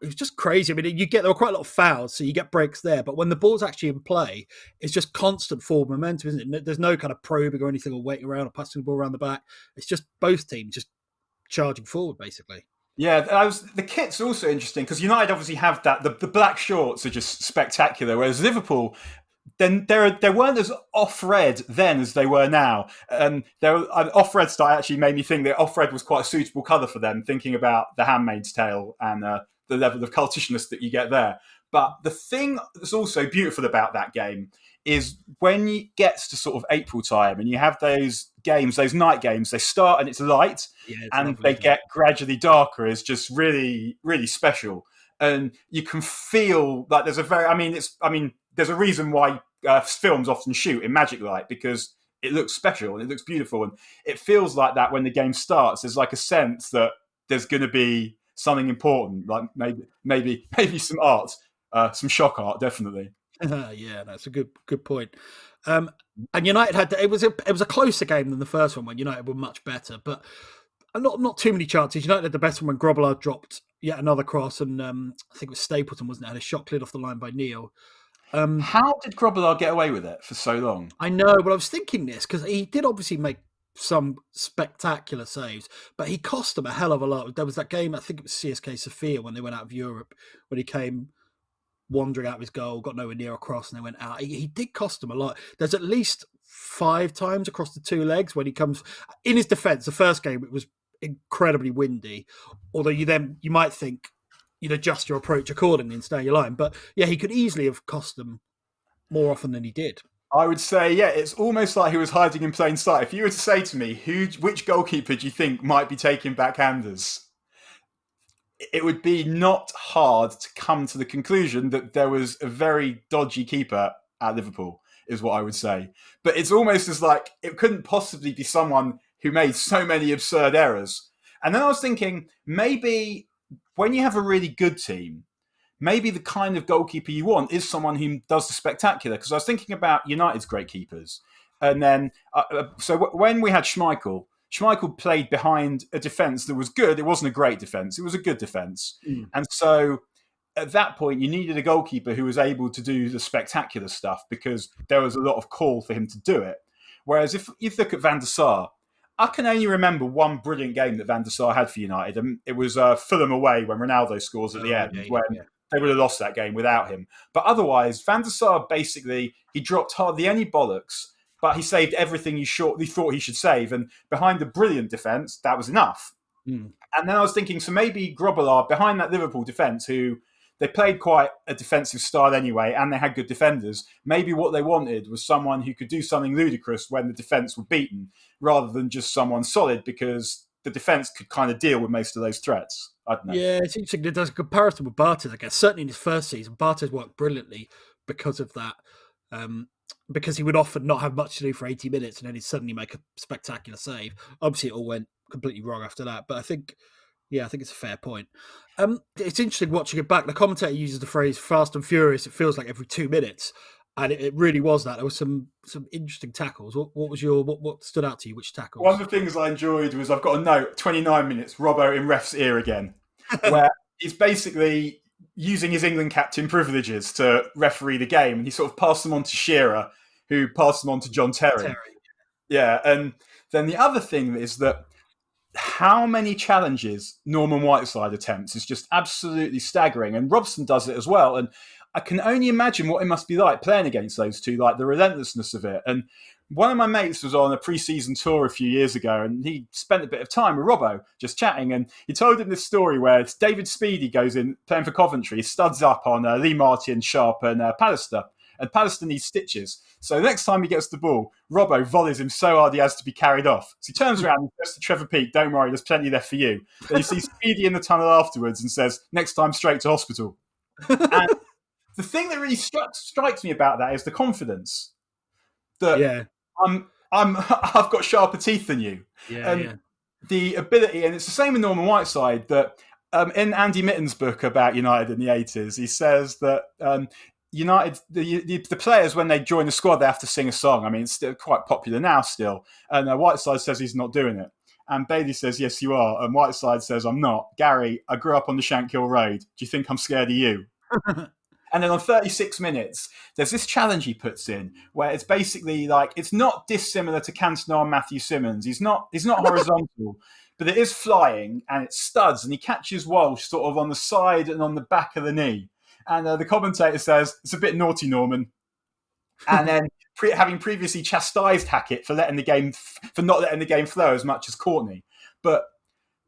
it was just crazy. I mean, there were quite a lot of fouls, so you get breaks there. But when the ball's actually in play, it's just constant forward momentum, isn't it? There's no kind of probing or anything or waiting around or passing the ball around the back. It's just both teams just charging forward, basically. Yeah, the kit's also interesting because United obviously have that. The black shorts are just spectacular, whereas Liverpool, then they weren't as off-red then as they were now. Off-red style actually made me think that off-red was quite a suitable colour for them, thinking about The Handmaid's Tale and the level of cultishness that you get there. But the thing that's also beautiful about that game is when it gets to sort of April time and you have those games, those night games, they start and it's light and lovely, they get gradually darker, is just really, really special. And you can feel like there's a reason why films often shoot in magic light, because it looks special and it looks beautiful. And it feels like that when the game starts. There's like a sense that there's going to be something important, like maybe some art, some shock art, definitely. Yeah, that's a good point. And United it was a closer game than the first one when United were much better, but not too many chances. United had the best one when Grobbelaar dropped yet another cross, and I think it was Stapleton, wasn't it? Had a shot cleared off the line by Neil. How did Grobbelaar get away with it for so long? I know, but I was thinking this because he did obviously make some spectacular saves, but he cost them a hell of a lot. There was that game, I think it was CSK Sofia, when they went out of Europe, when he came wandering out of his goal, got nowhere near a cross, and they went out. He did cost them a lot. There's at least 5 times across the 2 legs when he comes. In his defence, the first game, it was incredibly windy, although you might think you'd adjust your approach accordingly and stay your line. But yeah, he could easily have cost them more often than he did. I would say, yeah, it's almost like he was hiding in plain sight. If you were to say to me, which goalkeeper do you think might be taking backhanders? It would be not hard to come to the conclusion that there was a very dodgy keeper at Liverpool, is what I would say. But it's almost as like it couldn't possibly be someone who made so many absurd errors. And then I was thinking, maybe when you have a really good team, maybe the kind of goalkeeper you want is someone who does the spectacular. Because I was thinking about United's great keepers. And then, when we had Schmeichel played behind a defence that was good. It wasn't a great defence. It was a good defence. And so at that point, you needed a goalkeeper who was able to do the spectacular stuff because there was a lot of call for him to do it. Whereas if you look at Van der Sar, I can only remember one brilliant game that Van der Sar had for United. And it was Fulham away when Ronaldo scores at the end, when they would have lost that game without him. But otherwise, Van der Sar basically, he dropped hardly any bollocks, but he saved everything he thought he should save. And behind the brilliant defence, that was enough. And then I was thinking, so maybe Grobbelaar, behind that Liverpool defence, who they played quite a defensive style anyway, and they had good defenders, maybe what they wanted was someone who could do something ludicrous when the defence were beaten, rather than just someone solid, because the defence could kind of deal with most of those threats. I don't know. Yeah, it's interesting. There's a comparison with Bartes, I guess. Certainly in his first season, Bartes worked brilliantly because of that. Because he would often not have much to do for 80 minutes and then he'd suddenly make a spectacular save. Obviously, it all went completely wrong after that. But I think it's a fair point. It's interesting watching it back. The commentator uses the phrase fast and furious. It feels like every 2 minutes. And it really was that. There was some interesting tackles. What stood out to you? Which tackles? One of the things I enjoyed was, I've got a note, 29 minutes, Robbo in ref's ear again, where he's basically using his England captain privileges to referee the game. And he sort of passed them on to Shearer, who passed them on to John Terry. Yeah, and then the other thing is that how many challenges Norman Whiteside attempts is just absolutely staggering. And Robson does it as well. And I can only imagine what it must be like playing against those two, like the relentlessness of it. And one of my mates was on a pre-season tour a few years ago, and he spent a bit of time with Robbo just chatting. And he told him this story where it's David Speedy goes in playing for Coventry, studs up on Lee Martin, Sharp, and Pallister. And Pallister needs stitches. So the next time he gets the ball, Robbo volleys him so hard he has to be carried off. So he turns around and says to Trevor Peake, "Don't worry, there's plenty left for you." Then you see Speedy in the tunnel afterwards and says, "Next time, straight to hospital." And the thing that really strikes me about that is the confidence that I've got sharper teeth than you. The ability, and it's the same with Norman Whiteside, that in Andy Mitten's book about United in the 80s, he says that United, the players, when they join the squad, they have to sing a song. I mean, it's still quite popular now still. And Whiteside says he's not doing it. And Bailey says, "Yes, you are." And Whiteside says, "I'm not. Gary, I grew up on the Shankill Road. Do you think I'm scared of you?" And then on 36 minutes, there's this challenge he puts in where it's basically like, it's not dissimilar to Cantona and Matthew Simmons. He's not horizontal, but it is flying and it studs, and he catches Walsh sort of on the side and on the back of the knee. And the commentator says, "It's a bit naughty, Norman." And then having previously chastised Hackett for not letting the game flow as much as Courtney. But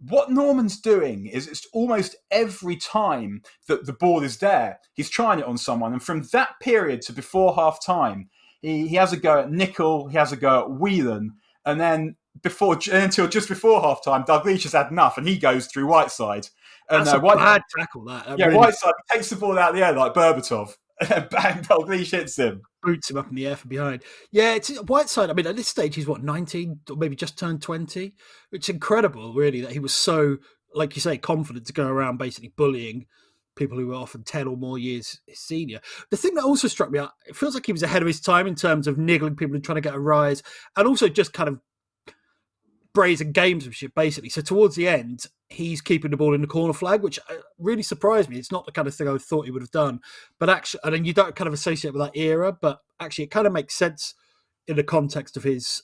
what Norman's doing is it's almost every time that the ball is there, he's trying it on someone. And from that period to before half time, he has a go at Nicol, he has a go at Whelan. And then until just before half time, Dalglish has had enough and he goes through Whiteside. And that's a bad tackle, that. Yeah, really... Whiteside takes the ball out of the air like Berbatov. And bang, Dalglish hits him. Boots him up in the air from behind. Yeah, it's Whiteside. I mean, at this stage, he's 19 or maybe just turned 20. It's incredible, really, that he was so, like you say, confident to go around basically bullying people who were often 10 or more years his senior. The thing that also struck me, it feels like he was ahead of his time in terms of niggling people and trying to get a rise, and also just kind of brazen gamesmanship, basically. So towards the end, he's keeping the ball in the corner flag, which really surprised me. It's not the kind of thing I thought he would have done. But actually, and then you don't kind of associate with that era, but actually it kind of makes sense in the context of his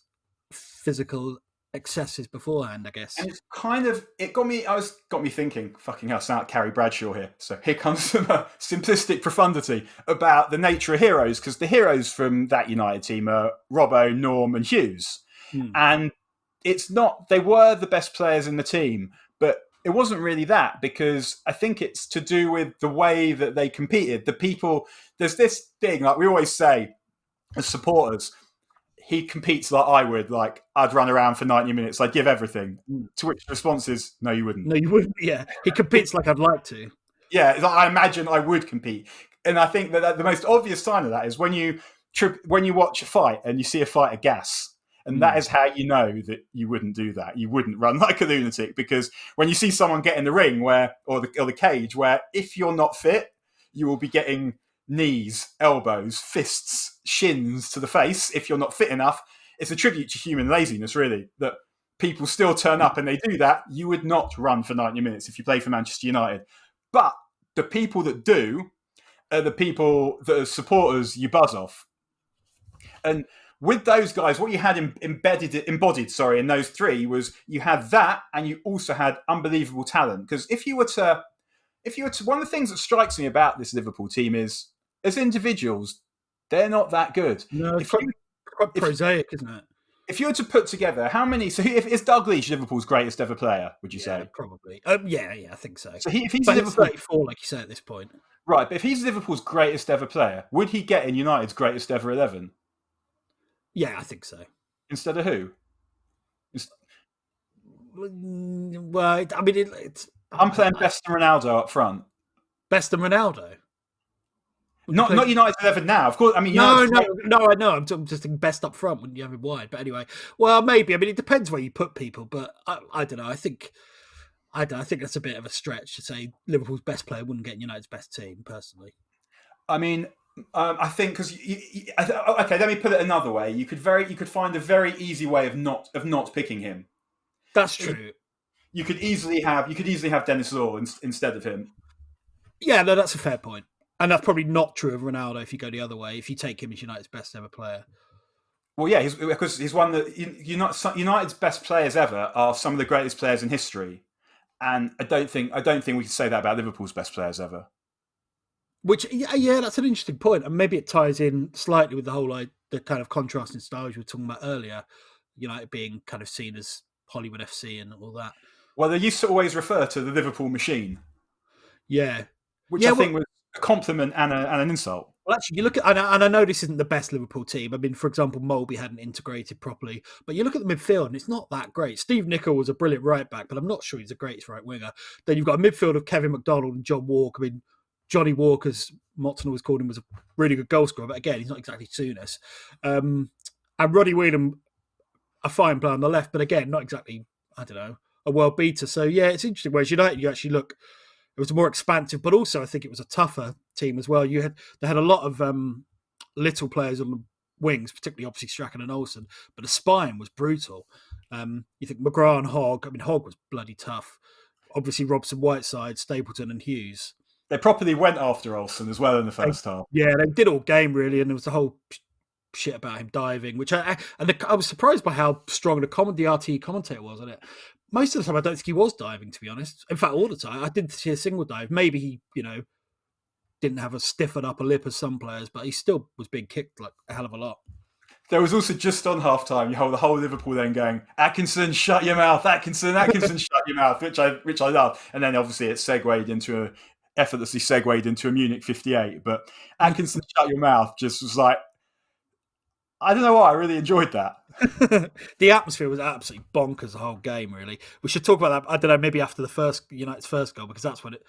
physical excesses beforehand, I guess. And it's kind of, it got me thinking, fucking hell, sound like Carrie Bradshaw here. So here comes some simplistic profundity about the nature of heroes, because the heroes from that United team are Robbo, Norm and Hughes. And it's not, they were the best players in the team, but it wasn't really that, because I think it's to do with the way that they competed. The people, there's this thing, like we always say as supporters, he competes like I would, like I'd run around for 90 minutes, I'd give everything. To which the response is, no, you wouldn't. No, you wouldn't, yeah. He competes like I'd like to. Yeah, I imagine I would compete. And I think that the most obvious sign of that is when you watch a fight and you see a fighter gas. And that is how you know that you wouldn't do that. You wouldn't run like a lunatic, because when you see someone get in the ring or the cage, where if you're not fit, you will be getting knees, elbows, fists, shins to the face. If you're not fit enough, it's a tribute to human laziness, really, that people still turn up and they do that. You would not run for 90 minutes if you play for Manchester United. But the people that do are the people that are supporters you buzz off. And with those guys, what you had embodied in those three was you had that, and you also had unbelievable talent. Because if you were to, one of the things that strikes me about this Liverpool team is, as individuals, they're not that good. No, it's quite prosaic, isn't it? If you were to put together how many, so is Dalglish Liverpool's greatest ever player? Would you say? Probably. Yeah, I think so. So if he's but Liverpool, 34, like you say at this point, right? But if he's Liverpool's greatest ever player, would he get in United's greatest ever 11? Yeah, I think so. Instead of who? Well, I mean, I'm playing best and Ronaldo up front. Best and Ronaldo? Not United's 11 now. Of course, I mean... No, I know. I'm just thinking best up front when you have him wide. But anyway, well, maybe. I mean, it depends where you put people. But I don't know. I think that's a bit of a stretch to say Liverpool's best player wouldn't get United's best team, personally. I mean... I think because okay, let me put it another way. You could find a very easy way of not picking him. That's true. You could easily have Dennis Law instead of him. Yeah, no, that's a fair point, and that's probably not true of Ronaldo if you go the other way. If you take him as United's best ever player, Well, yeah, because he's one that United's best players ever are some of the greatest players in history, and I don't think we can say that about Liverpool's best players ever. Which, yeah, that's an interesting point, and maybe it ties in slightly with the whole the kind of contrasting styles we were talking about earlier. United being kind of seen as Hollywood FC and all that. Well, they used to always refer to the Liverpool machine, Yeah, which I think was a compliment and an insult. Well, actually, you look at, and I know this isn't the best Liverpool team. I mean, for example, Molby hadn't integrated properly, but you look at the midfield and it's not that great. Steve Nicol was a brilliant right back, but I'm not sure he's the greatest right winger. Then you've got a midfield of Kevin McDonald and John Walker. I mean, Johnny Walker, as Motton always called him, was a really good goal scorer, but again, he's not exactly Souness. And Roddy Whelan, a fine player on the left, but again, not exactly, I don't know, a world beater. So yeah, it's interesting. Whereas United, you actually look, it was more expansive, but also I think it was a tougher team as well. They had a lot of little players on the wings, particularly obviously Strachan and Olsen, but the spine was brutal. You think McGrath and Hogg. I mean, Hogg was bloody tough. Obviously Robson, Whiteside, Stapleton, and Hughes. They properly went after Olsen as well in the first half. Yeah, they did all game really, and there was the whole shit about him diving, which I was surprised by how strong the RT commentator was on it. Most of the time, I don't think he was diving, to be honest. In fact, all the time, I didn't see a single dive. Maybe he, didn't have a stiffened upper lip as some players, but he still was being kicked like a hell of a lot. There was also just on half time, you hold the whole Liverpool then going, Atkinson, shut your mouth, Atkinson, shut your mouth, which I love. And then obviously it effortlessly segued into a Munich 58. But Atkinson, shut your mouth just was like, I don't know why, I really enjoyed that. The atmosphere was absolutely bonkers the whole game, really. We should talk about that, I don't know, maybe after the United's first goal, because that's when it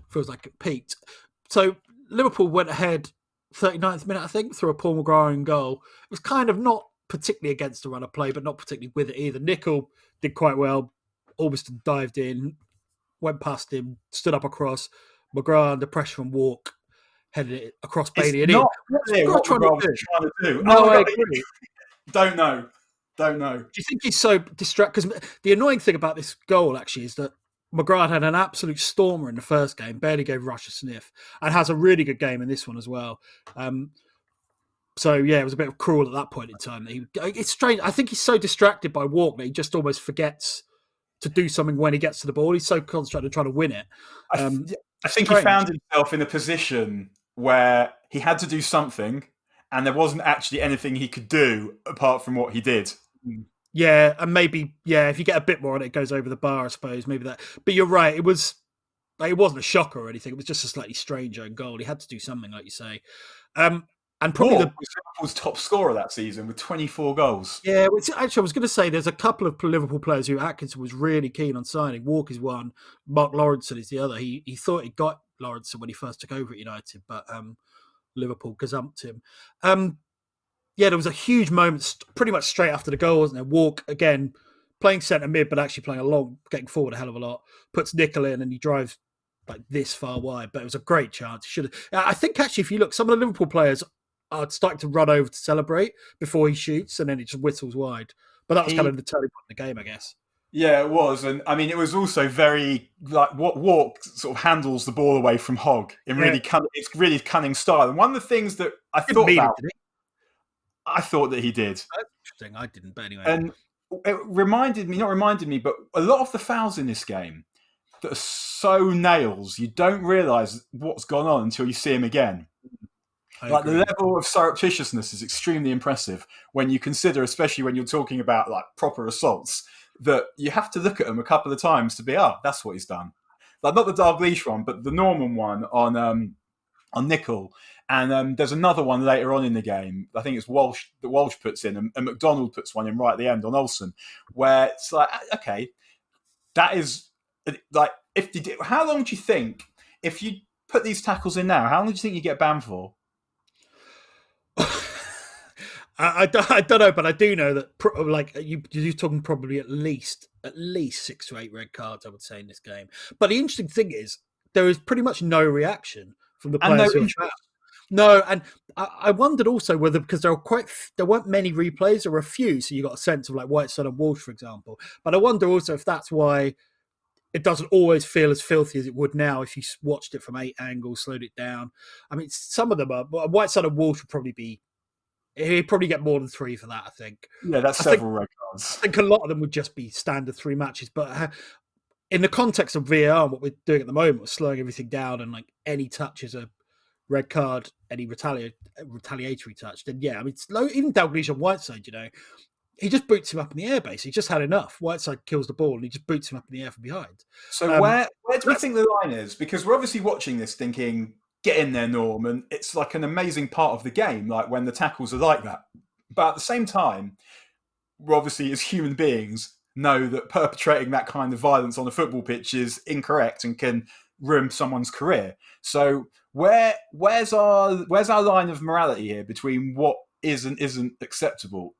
feels like it peaked. So Liverpool went ahead 39th minute, I think, through a Paul McGrath goal. It was kind of not particularly against the run of play, but not particularly with it either. Nicol did quite well. Albiston dived in, went past him, stood up across. McGrath under pressure from Walk headed it across Bailey. It's not clear what McGrath was trying to do. No, I agree. Don't know. Do you think he's so distracted? Because the annoying thing about this goal, actually, is that McGrath had an absolute stormer in the first game, barely gave Rush a sniff, and has a really good game in this one as well. So, yeah, it was a bit cruel at that point in time. It's strange. I think he's so distracted by Walk that he just almost forgets to do something when he gets to the ball. He's so concentrated on trying to win it. I think he found himself in a position where he had to do something and there wasn't actually anything he could do apart from what he did. Yeah, and maybe, if you get a bit more on it, it goes over the bar, I suppose. Maybe that. But you're right. It wasn't a shocker or anything. It was just a slightly strange own goal. He had to do something, like you say. And probably Liverpool's top scorer that season with 24 goals. Yeah, actually, I was going to say there's a couple of Liverpool players who Atkinson was really keen on signing. Walk is one. Mark Lawrenson is the other. He thought he got Lawrenson when he first took over at United, but Liverpool gazumped him. There was a huge moment pretty much straight after the goal, wasn't there? Walk, again, playing centre mid, but actually playing along, getting forward a hell of a lot. Puts Nicol in and he drives like this far wide, but it was a great chance. I think, actually, if you look, some of the Liverpool players are starting to run over to celebrate before he shoots, and then it just whistles wide. But that was kind of the turning point in the game, I guess. Yeah, it was. And I mean, it was also very like what Walk sort of handles the ball away from Hogg in it's really cunning style. And one of the things that I thought that he did. That's interesting. I didn't, but anyway. And it not reminded me, but a lot of the fouls in this game that are so nails, you don't realise what's gone on until you see him again. Like the level of surreptitiousness is extremely impressive when you consider, especially when you're talking about like proper assaults, that you have to look at them a couple of times to be, that's what he's done. Like not the Dalglish one, but the Norman one on Nicol. And there's another one later on in the game. I think it's Walsh that Walsh puts in, and McDonald puts one in right at the end on Olsen, where it's like, okay, that is like, how long do you think, if you put these tackles in now, how long do you think you get banned for? I don't know, but I do know that like you're talking probably at least 6 to 8 red cards, I would say, in this game. But the interesting thing is there is pretty much no reaction from the players. No, and I wondered also whether, because there weren't many replays, there were a few, so you got a sense of like Whiteside and Walsh, for example. But I wonder also if that's why it doesn't always feel as filthy as it would now if you watched it from 8 angles, slowed it down. I mean, some of them are. Whiteside and Walsh would probably be He'd probably get more than 3 for that, I think. Yeah, that's several red cards. I think a lot of them would just be standard 3 matches, but in the context of VAR and what we're doing at the moment, we're slowing everything down, and like any touch is a red card, any retaliatory touch, then yeah, I mean, it's low, even Dalglish on Whiteside, he just boots him up in the air, basically. He just had enough. Whiteside kills the ball and he just boots him up in the air from behind. So where do we think the line is? Because we're obviously watching this thinking, get in there, Norm, and it's like an amazing part of the game, like when the tackles are like that. But at the same time, we're obviously, as human beings, know that perpetrating that kind of violence on a football pitch is incorrect and can ruin someone's career. So where's our line of morality here between what is and isn't acceptable?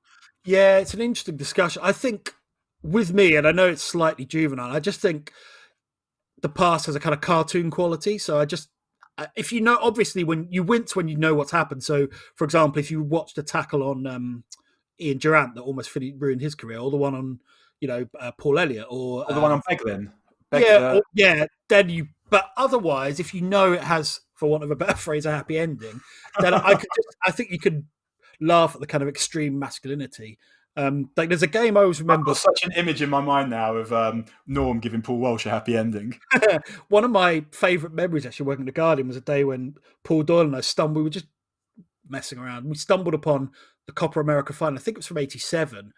Yeah, it's an interesting discussion. I think with me, and I know it's slightly juvenile, I just think the past has a kind of cartoon quality. So if obviously when you wince when you know what's happened. So, for example, if you watched a tackle on Ian Durant that almost ruined his career, or the one on Paul Elliott, or the one on Beglin. Then but otherwise, if you know it has, for want of a better phrase, a happy ending, then I think you could laugh at the kind of extreme masculinity. Like there's a game I always remember. I've got such an image in my mind now of Norm giving Paul Walsh a happy ending. One of my favourite memories actually working at the Guardian was a day when Paul Doyle and I we were just messing around. We stumbled upon the Copa America final. I think it was from '87.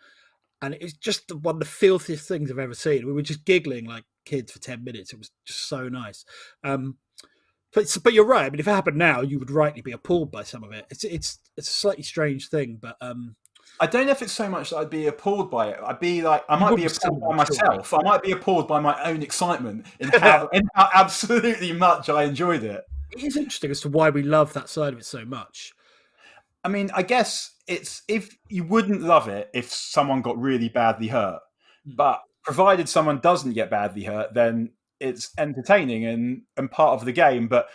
And it was just one of the filthiest things I've ever seen. We were just giggling like kids for 10 minutes. It was just so nice. But you're right. I mean, if it happened now, you would rightly be appalled by some of it. It's a slightly strange thing, but I don't know if it's so much that I'd be appalled by it. I'd be like, I might be appalled by myself. I might be appalled by my own excitement in how absolutely much I enjoyed it. It is interesting as to why we love that side of it so much. I mean, I guess it's if you wouldn't love it if someone got really badly hurt, but provided someone doesn't get badly hurt, then it's entertaining and part of the game. But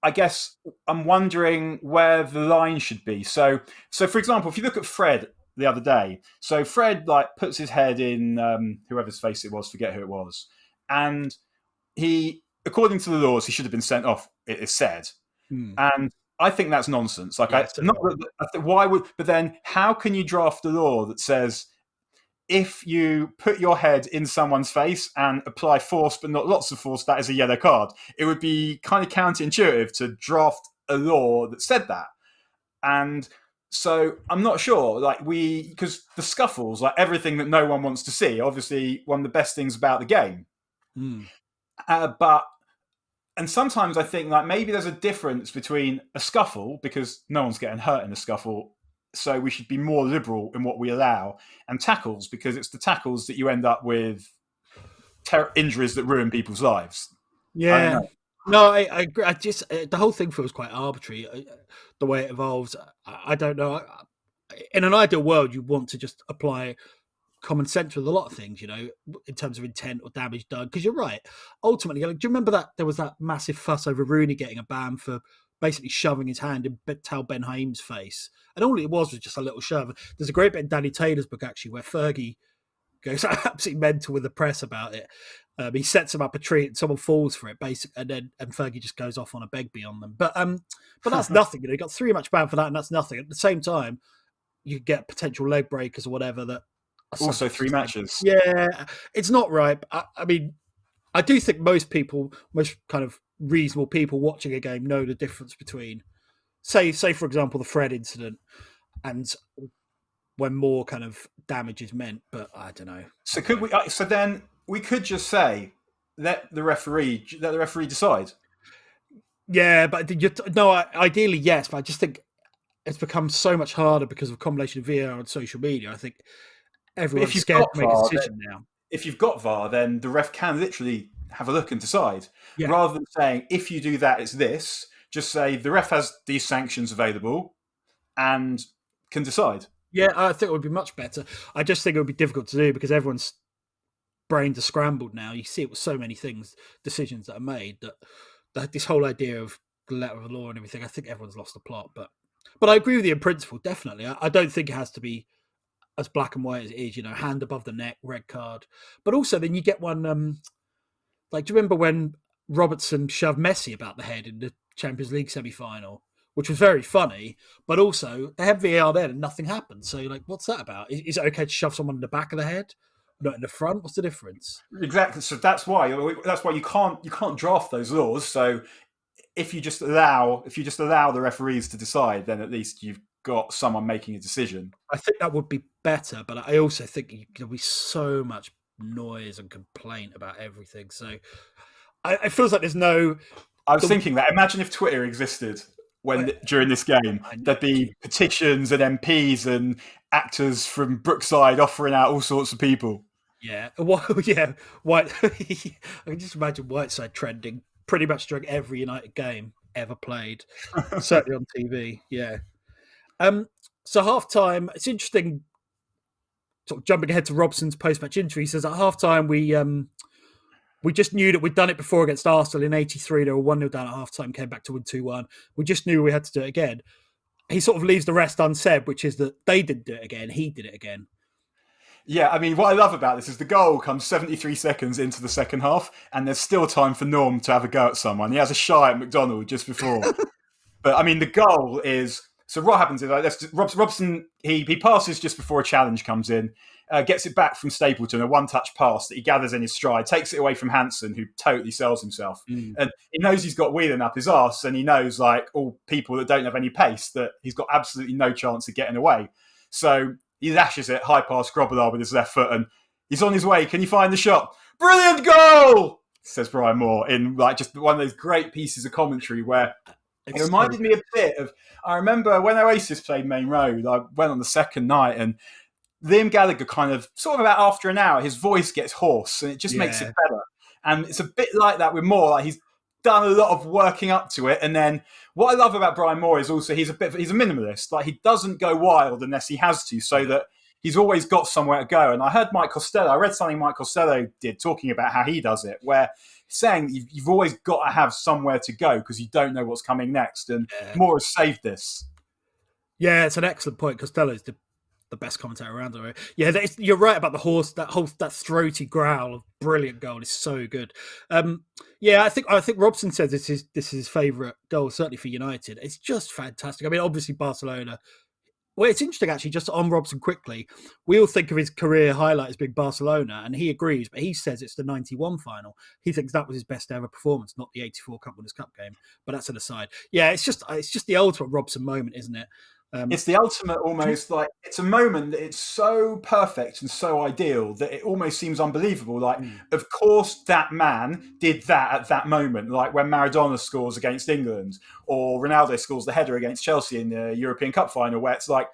I guess I'm wondering where the line should be. So for example, if you look at Fred the other day, so Fred like puts his head in whoever's face it was, forget who it was, and he, according to the laws, he should have been sent off. It is said, and I think that's nonsense. Like, why would? But then, how can you draft a law that says if you put your head in someone's face and apply force, but not lots of force, that is a yellow card? It would be kind of counterintuitive to draft a law that said that. And so I'm not sure, because the scuffles, like everything that no one wants to see, obviously one of the best things about the game. And sometimes I think like maybe there's a difference between a scuffle, because no one's getting hurt in a scuffle, so we should be more liberal in what we allow, and tackles, because it's the tackles that you end up with injuries that ruin people's lives. Yeah. No, I agree. I just the whole thing feels quite arbitrary, the way it evolves. I don't know. In an ideal world, you want to just apply common sense with a lot of things, in terms of intent or damage done. Because you're right. Ultimately, do you remember that there was that massive fuss over Rooney getting a ban for basically shoving his hand in Tal Ben Haim's face? And all it was just a little shove. There's a great bit in Danny Taylor's book, actually, where Fergie goes absolutely mental with the press about it. He sets him up a treat and someone falls for it, basically, and Fergie just goes off on a Begbie on them. But that's nothing. You got 3 match ban for that, and that's nothing. At the same time, you get potential leg breakers or whatever that. Also 3 matches. Yeah, it's not right. I mean, I do think most kind of reasonable people watching a game know the difference between, say for example, the Fred incident and when more kind of damage is meant. But I don't know. So then we could just say let the referee decide. Yeah, but ideally yes, but I just think it's become so much harder because of a combination of VAR and social media. I think everyone's scared to make a decision now. If you've got VAR, then the ref can literally have a look and decide. Yeah. Rather than saying, if you do that, it's this, just say the ref has these sanctions available and can decide. Yeah, I think it would be much better. I just think it would be difficult to do because everyone's brains are scrambled now. You see it with so many decisions that are made, that this whole idea of the letter of the law and everything, I think everyone's lost the plot. But I agree with you in principle, definitely. I don't think it has to be as black and white as it is, hand above the neck, red card. But also then you get one, do you remember when Robertson shoved Messi about the head in the Champions League semi-final which was very funny. But also, they had VAR there and nothing happened. So you're like, what's that about? Is it okay to shove someone in the back of the head, not in the front? What's the difference? Exactly. So that's why you can't draft those laws. So if you just allow the referees to decide, then at least you've got someone making a decision. I think that would be better, but I also think there'll be so much noise and complaint about everything. So it feels like there's no. I was thinking that. Imagine if Twitter existed during this game. There'd be petitions and MPs and actors from Brookside offering out all sorts of people. Yeah, well, yeah. White. I can just imagine Whiteside trending pretty much during every United game ever played, certainly on TV. Yeah. So half time. It's interesting. Sort of jumping ahead to Robson's post-match interview, he says at half time we just knew that we'd done it before against Arsenal in '83. They were 1-0 down at half time, came back to win 2-1. We just knew we had to do it again. He sort of leaves the rest unsaid, which is that they didn't do it again. He did it again. Yeah, I mean, what I love about this is the goal comes 73 seconds into the second half, and there's still time for Norm to have a go at someone. He has a shy at McDonald just before. But, I mean, the goal is... So what happens is Robson, he passes just before a challenge comes in, gets it back from Stapleton, a one-touch pass that he gathers in his stride, takes it away from Hansen, who totally sells himself. And he knows he's got Whelan up his arse, and he knows, like all people that don't have any pace, that he's got absolutely no chance of getting away. So he lashes it, high pass Grobbelaar with his left foot, and he's on his way. Can you find the shot? Brilliant goal, says Brian Moore, in like just one of those great pieces of commentary where it reminded me a bit of... I remember when Oasis played Maine Road, I went on the second night, and Liam Gallagher kind of, sort of about after an hour, his voice gets hoarse, and it just makes it better. And it's a bit like that with Moore. Like he's done a lot of working up to it. And then what I love about Brian Moore is also he's a minimalist. Like he doesn't go wild unless he has to, so that he's always got somewhere to go. And I heard I read something Mike Costello did talking about how he does it, where saying you've always got to have somewhere to go because you don't know what's coming next. And Moore has saved this. Yeah, it's an excellent point. Costello's the best commentator around there. Yeah, you're right about the horse. That throaty growl of brilliant goal is so good. Yeah, I think Robson says this is his favourite goal, certainly for United. It's just fantastic. I mean, obviously Barcelona. Well, it's interesting actually. Just on Robson quickly, we all think of his career highlight as being Barcelona, and he agrees, but he says it's the '91 final. He thinks that was his best ever performance, not the '84 Cup Winners' Cup game. But that's an aside. Yeah, it's just the ultimate Robson moment, isn't it? It's the ultimate almost, like, it's a moment that it's so perfect and so ideal that it almost seems unbelievable. Like, of course, that man did that at that moment, like when Maradona scores against England or Ronaldo scores the header against Chelsea in the European Cup final, where it's like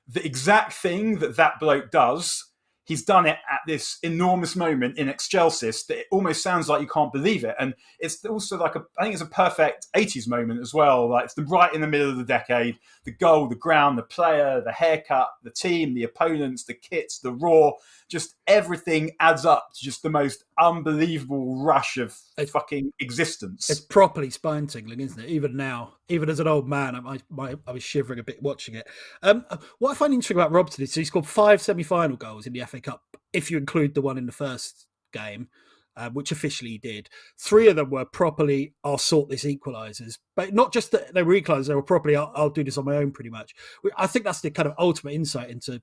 the exact thing that bloke does. He's done it at this enormous moment in Excelsis that it almost sounds like you can't believe it. And it's also like I think it's a perfect 80s moment as well. Like it's right in the middle of the decade, the goal, the ground, the player, the haircut, the team, the opponents, the kits, the raw, just everything adds up to just the most unbelievable rush of fucking existence. It's properly spine tingling, isn't it? Even now, even as an old man, I was shivering a bit watching it. What I find interesting about Robson is he scored 5 semi-final goals in the FA Cup, if you include the one in the first game, which officially he did. 3 of them were properly, I'll sort this equalisers. But not just that they were equalisers, they were properly, I'll do this on my own pretty much. I think that's the kind of ultimate insight into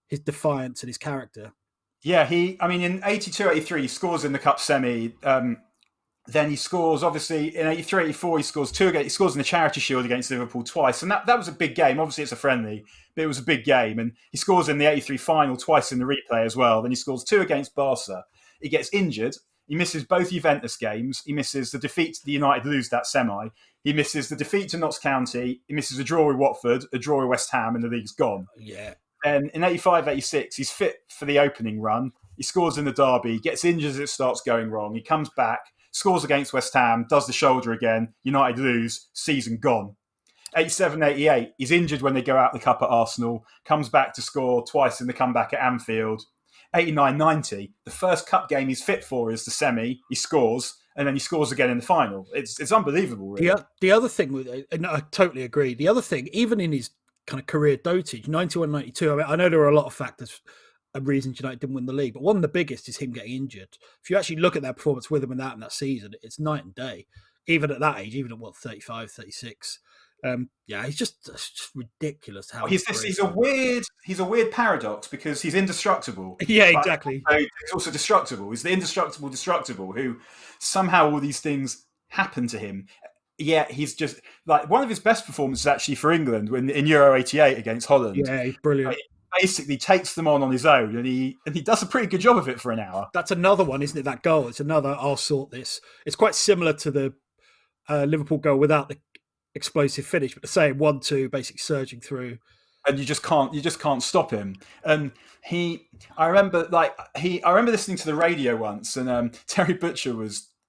his defiance and his character. Yeah, in 82-83, he scores in the Cup semi. Then he scores, obviously, in 83-84, he scores 2 against. He scores in the Charity Shield against Liverpool twice. And that was a big game. Obviously, it's a friendly, but it was a big game. And he scores in the 83 final twice in the replay as well. Then he scores 2 against Barca. He gets injured. He misses both Juventus games. He misses the defeat to the United lose that semi. He misses the defeat to Notts County. He misses a draw with Watford, a draw with West Ham, and the league's gone. Yeah. And in 85-86, he's fit for the opening run. He scores in the derby, gets injured as it starts going wrong. He comes back, scores against West Ham, does the shoulder again. United lose, season gone. 87-88, he's injured when they go out the cup at Arsenal, comes back to score twice in the comeback at Anfield. 89-90, the first cup game he's fit for is the semi. He scores, and then he scores again in the final. It's unbelievable, really. The other thing, and I totally agree, the other thing, even in his kind of career dotage, 91-92, I mean, I know there are a lot of factors and reasons United didn't win the league, but one of the biggest is him getting injured. If you actually look at their performance with him in that season, it's night and day. Even at that age, even at 35, 36, Yeah, it's just ridiculous how He's a weird paradox because he's indestructible. Yeah, but exactly. he's also destructible. He's the indestructible who somehow all these things happen to him. Yet he's just like one of his best performances actually for England in Euro '88 against Holland. Yeah, he's brilliant. He basically takes them on his own, and he does a pretty good job of it for an hour. That's another one, isn't it? That goal. It's another. I'll sort this. It's quite similar to the Liverpool goal without the explosive finish, but the same 1-2, basically surging through. And you just can't stop him. And I remember listening to the radio once, and Terry Butcher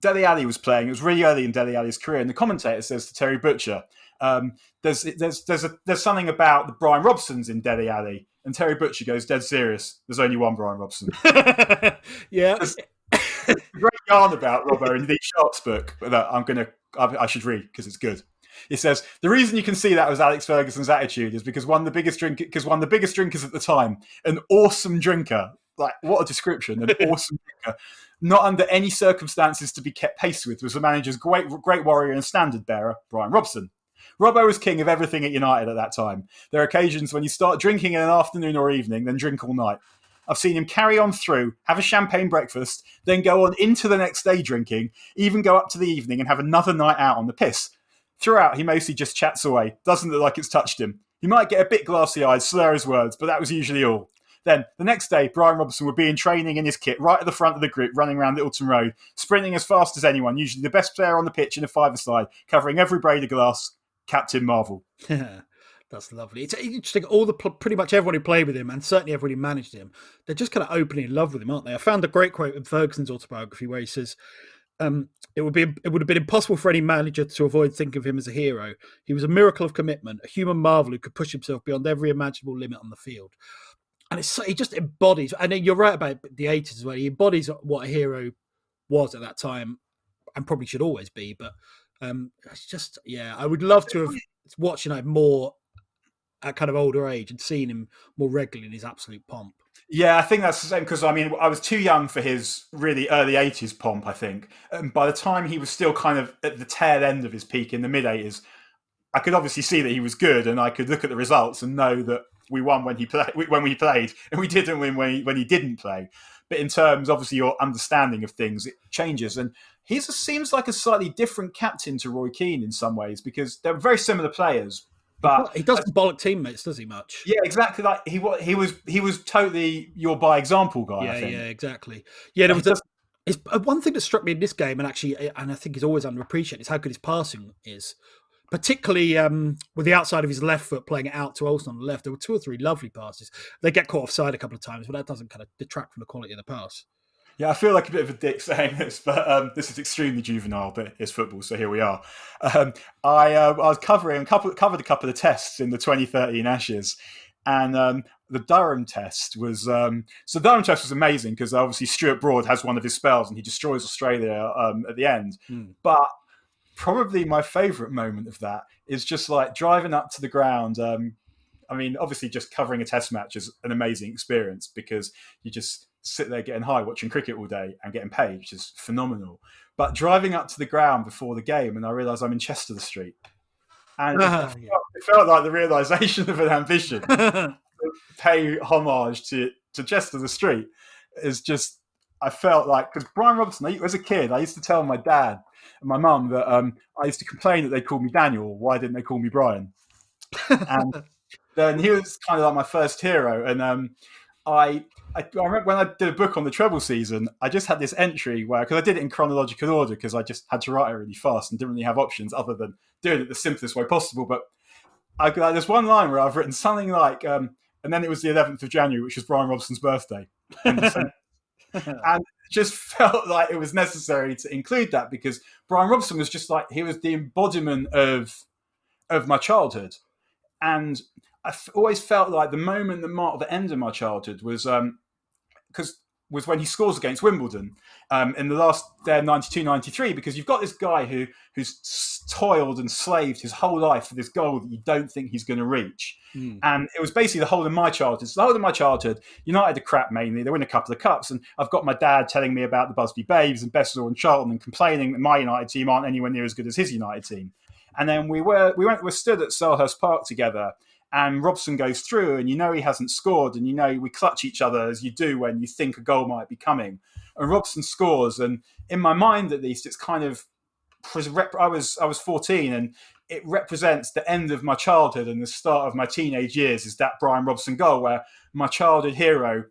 Dele Alli was playing. It was really early in Dele Alli's career, and the commentator says to Terry Butcher, "There's something about the Bryan Robsons in Dele Alli," and Terry Butcher goes, "Dead serious. There's only one Bryan Robson." Yeah, there's a great yarn about Robbo in Lee Sharp's book that I should read because it's good. It says the reason you can see that was Alex Ferguson's attitude is because one of the biggest drinkers at the time, an awesome drinker. Like, what a description! An awesome drinker, not under any circumstances to be kept pace with, was the manager's great warrior and standard bearer, Bryan Robson. Robbo was king of everything at United at that time. There are occasions when you start drinking in an afternoon or evening, then drink all night. I've seen him carry on through, have a champagne breakfast, then go on into the next day drinking, even go up to the evening and have another night out on the piss. Throughout, he mostly just chats away, doesn't look like it's touched him. He might get a bit glassy-eyed, slur his words, but that was usually all. Then, the next day, Bryan Robson would be in training in his kit right at the front of the group, running around Littleton Road, sprinting as fast as anyone, usually the best player on the pitch in a five-a-side, covering every braid of glass, Captain Marvel. That's lovely. It's interesting. Pretty much everyone who played with him, and certainly everyone who managed him, they're just kind of openly in love with him, aren't they? I found a great quote in Ferguson's autobiography where he says, it would have been impossible for any manager to avoid thinking of him as a hero. He was a miracle of commitment, a human marvel who could push himself beyond every imaginable limit on the field. And he just embodies, and you're right about the 80s as well. He embodies what a hero was at that time, and probably should always be. But it's just, I would love to have watched more at kind of older age and seen him more regularly in his absolute pomp. Yeah, I think that's the same because, I was too young for his really early 80s pomp, I think. And by the time he was still kind of at the tail end of his peak in the mid-80s, I could obviously see that he was good, and I could look at the results and know that we won when we played, and we didn't win when he didn't play. But in terms, obviously, your understanding of things, it changes. And he seems like a slightly different captain to Roy Keane in some ways because they're very similar players. But he doesn't bollock teammates, does he? Much? Yeah, exactly. Like he was totally your by example guy. Yeah, I think. Yeah, exactly. Yeah, there was one thing that struck me in this game, and I think is always underappreciated, is how good his passing is. Particularly with the outside of his left foot playing it out to Olsen on the left. There were 2 or 3 lovely passes. They get caught offside a couple of times, but that doesn't kind of detract from the quality of the pass. Yeah, I feel like a bit of a dick saying this, but this is extremely juvenile, but it's football, so here we are. I was covered a couple of tests in the 2013 Ashes, and the Durham test was... the Durham test was amazing because obviously Stuart Broad has one of his spells and he destroys Australia at the end. But probably my favourite moment of that is just like driving up to the ground. Obviously just covering a test match is an amazing experience because you just sit there getting high watching cricket all day and getting paid, which is phenomenal. But driving up to the ground before the game and I realised I'm in Chester Street. And it felt like the realisation of an ambition to pay homage to Chester Street. Is just, I felt like, because Bryan Robson, as a kid, I used to tell my dad and my mum that I used to complain that they called me Daniel. Why didn't they call me Brian? And then he was kind of like my first hero. And I remember when I did a book on the treble season, I just had this entry where, because I did it in chronological order, because I just had to write it really fast and didn't really have options other than doing it the simplest way possible. But there's one line where I've written something like, and then it was the 11th of January, which was Bryan Robson's birthday. And it just felt like it was necessary to include that because Bryan Robson was just like, he was the embodiment of my childhood. And I always felt like the moment that marked the end of my childhood was was when he scores against Wimbledon in the last day, 92-93, because you've got this guy who's toiled and slaved his whole life for this goal that you don't think he's going to reach. And it was basically the whole of my childhood. So the whole of my childhood, United are crap mainly. They win a couple of cups. And I've got my dad telling me about the Busby Babes and Bessel and Charlton and complaining that my United team aren't anywhere near as good as his United team. And then we were stood at Selhurst Park together, and Robson goes through, and he hasn't scored, and we clutch each other as you do when you think a goal might be coming. And Robson scores, and in my mind at least, it's kind of I was 14, and it represents the end of my childhood and the start of my teenage years. Is that Bryan Robson goal where my childhood hero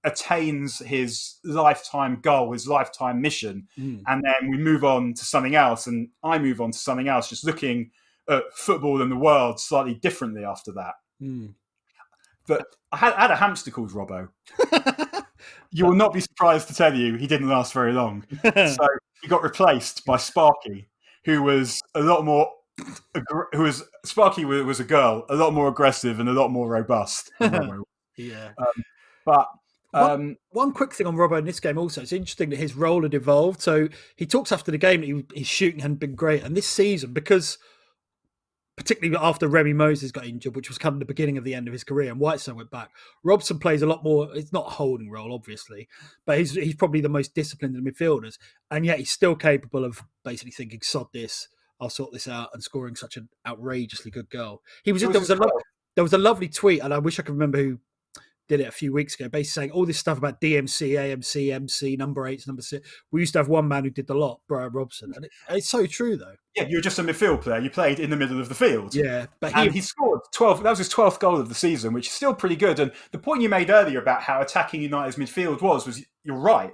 attains his lifetime goal, his lifetime mission, and then we move on to something else, and I move on to something else, just looking at football and the world slightly differently after that. But I had a hamster called Robbo. You will not be surprised to tell you he didn't last very long. So he got replaced by Sparky, who was a lot more. Sparky was a girl, a lot more aggressive and a lot more robust than Robbo. Yeah. One quick thing on Robbo in this game also, it's interesting that his role had evolved. So he talks after the game that his shooting hadn't been great. And this season, because particularly after Remy Moses got injured, which was kind of the beginning of the end of his career, and Whiteside went back, Robson plays a lot more. It's not a holding role, obviously, but he's probably the most disciplined of the midfielders. And yet he's still capable of basically thinking, sod this, I'll sort this out, and scoring such an outrageously good goal. There was a lovely tweet, and I wish I could remember who did it a few weeks ago, basically saying all this stuff about DMC, AMC, MC, number 8s, number 6. We used to have one man who did the lot, Bryan Robson. And it's so true, though. Yeah, you were just a midfield player. You played in the middle of the field. Yeah. But he scored 12. That was his 12th goal of the season, which is still pretty good. And the point you made earlier about how attacking United's midfield was you're right.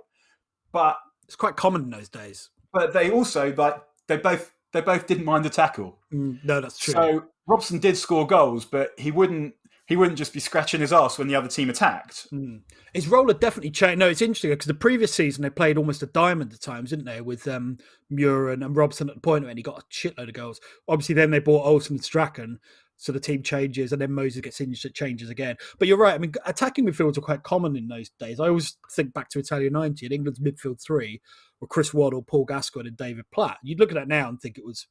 But it's quite common in those days. But they also, they both didn't mind the tackle. No, that's true. So Robson did score goals, but he wouldn't just be scratching his arse when the other team attacked. His role had definitely changed. No, it's interesting because the previous season they played almost a diamond at times, didn't they? With Muir and Robson at the point when he got a shitload of goals. Obviously, then they bought Olsen and Strachan, so the team changes, and then Moses gets injured, it changes again. But you're right. I mean, attacking midfields were quite common in those days. I always think back to Italia 90 and England's midfield three were Chris Waddle, Paul Gascoigne, and David Platt. You'd look at that now and think it was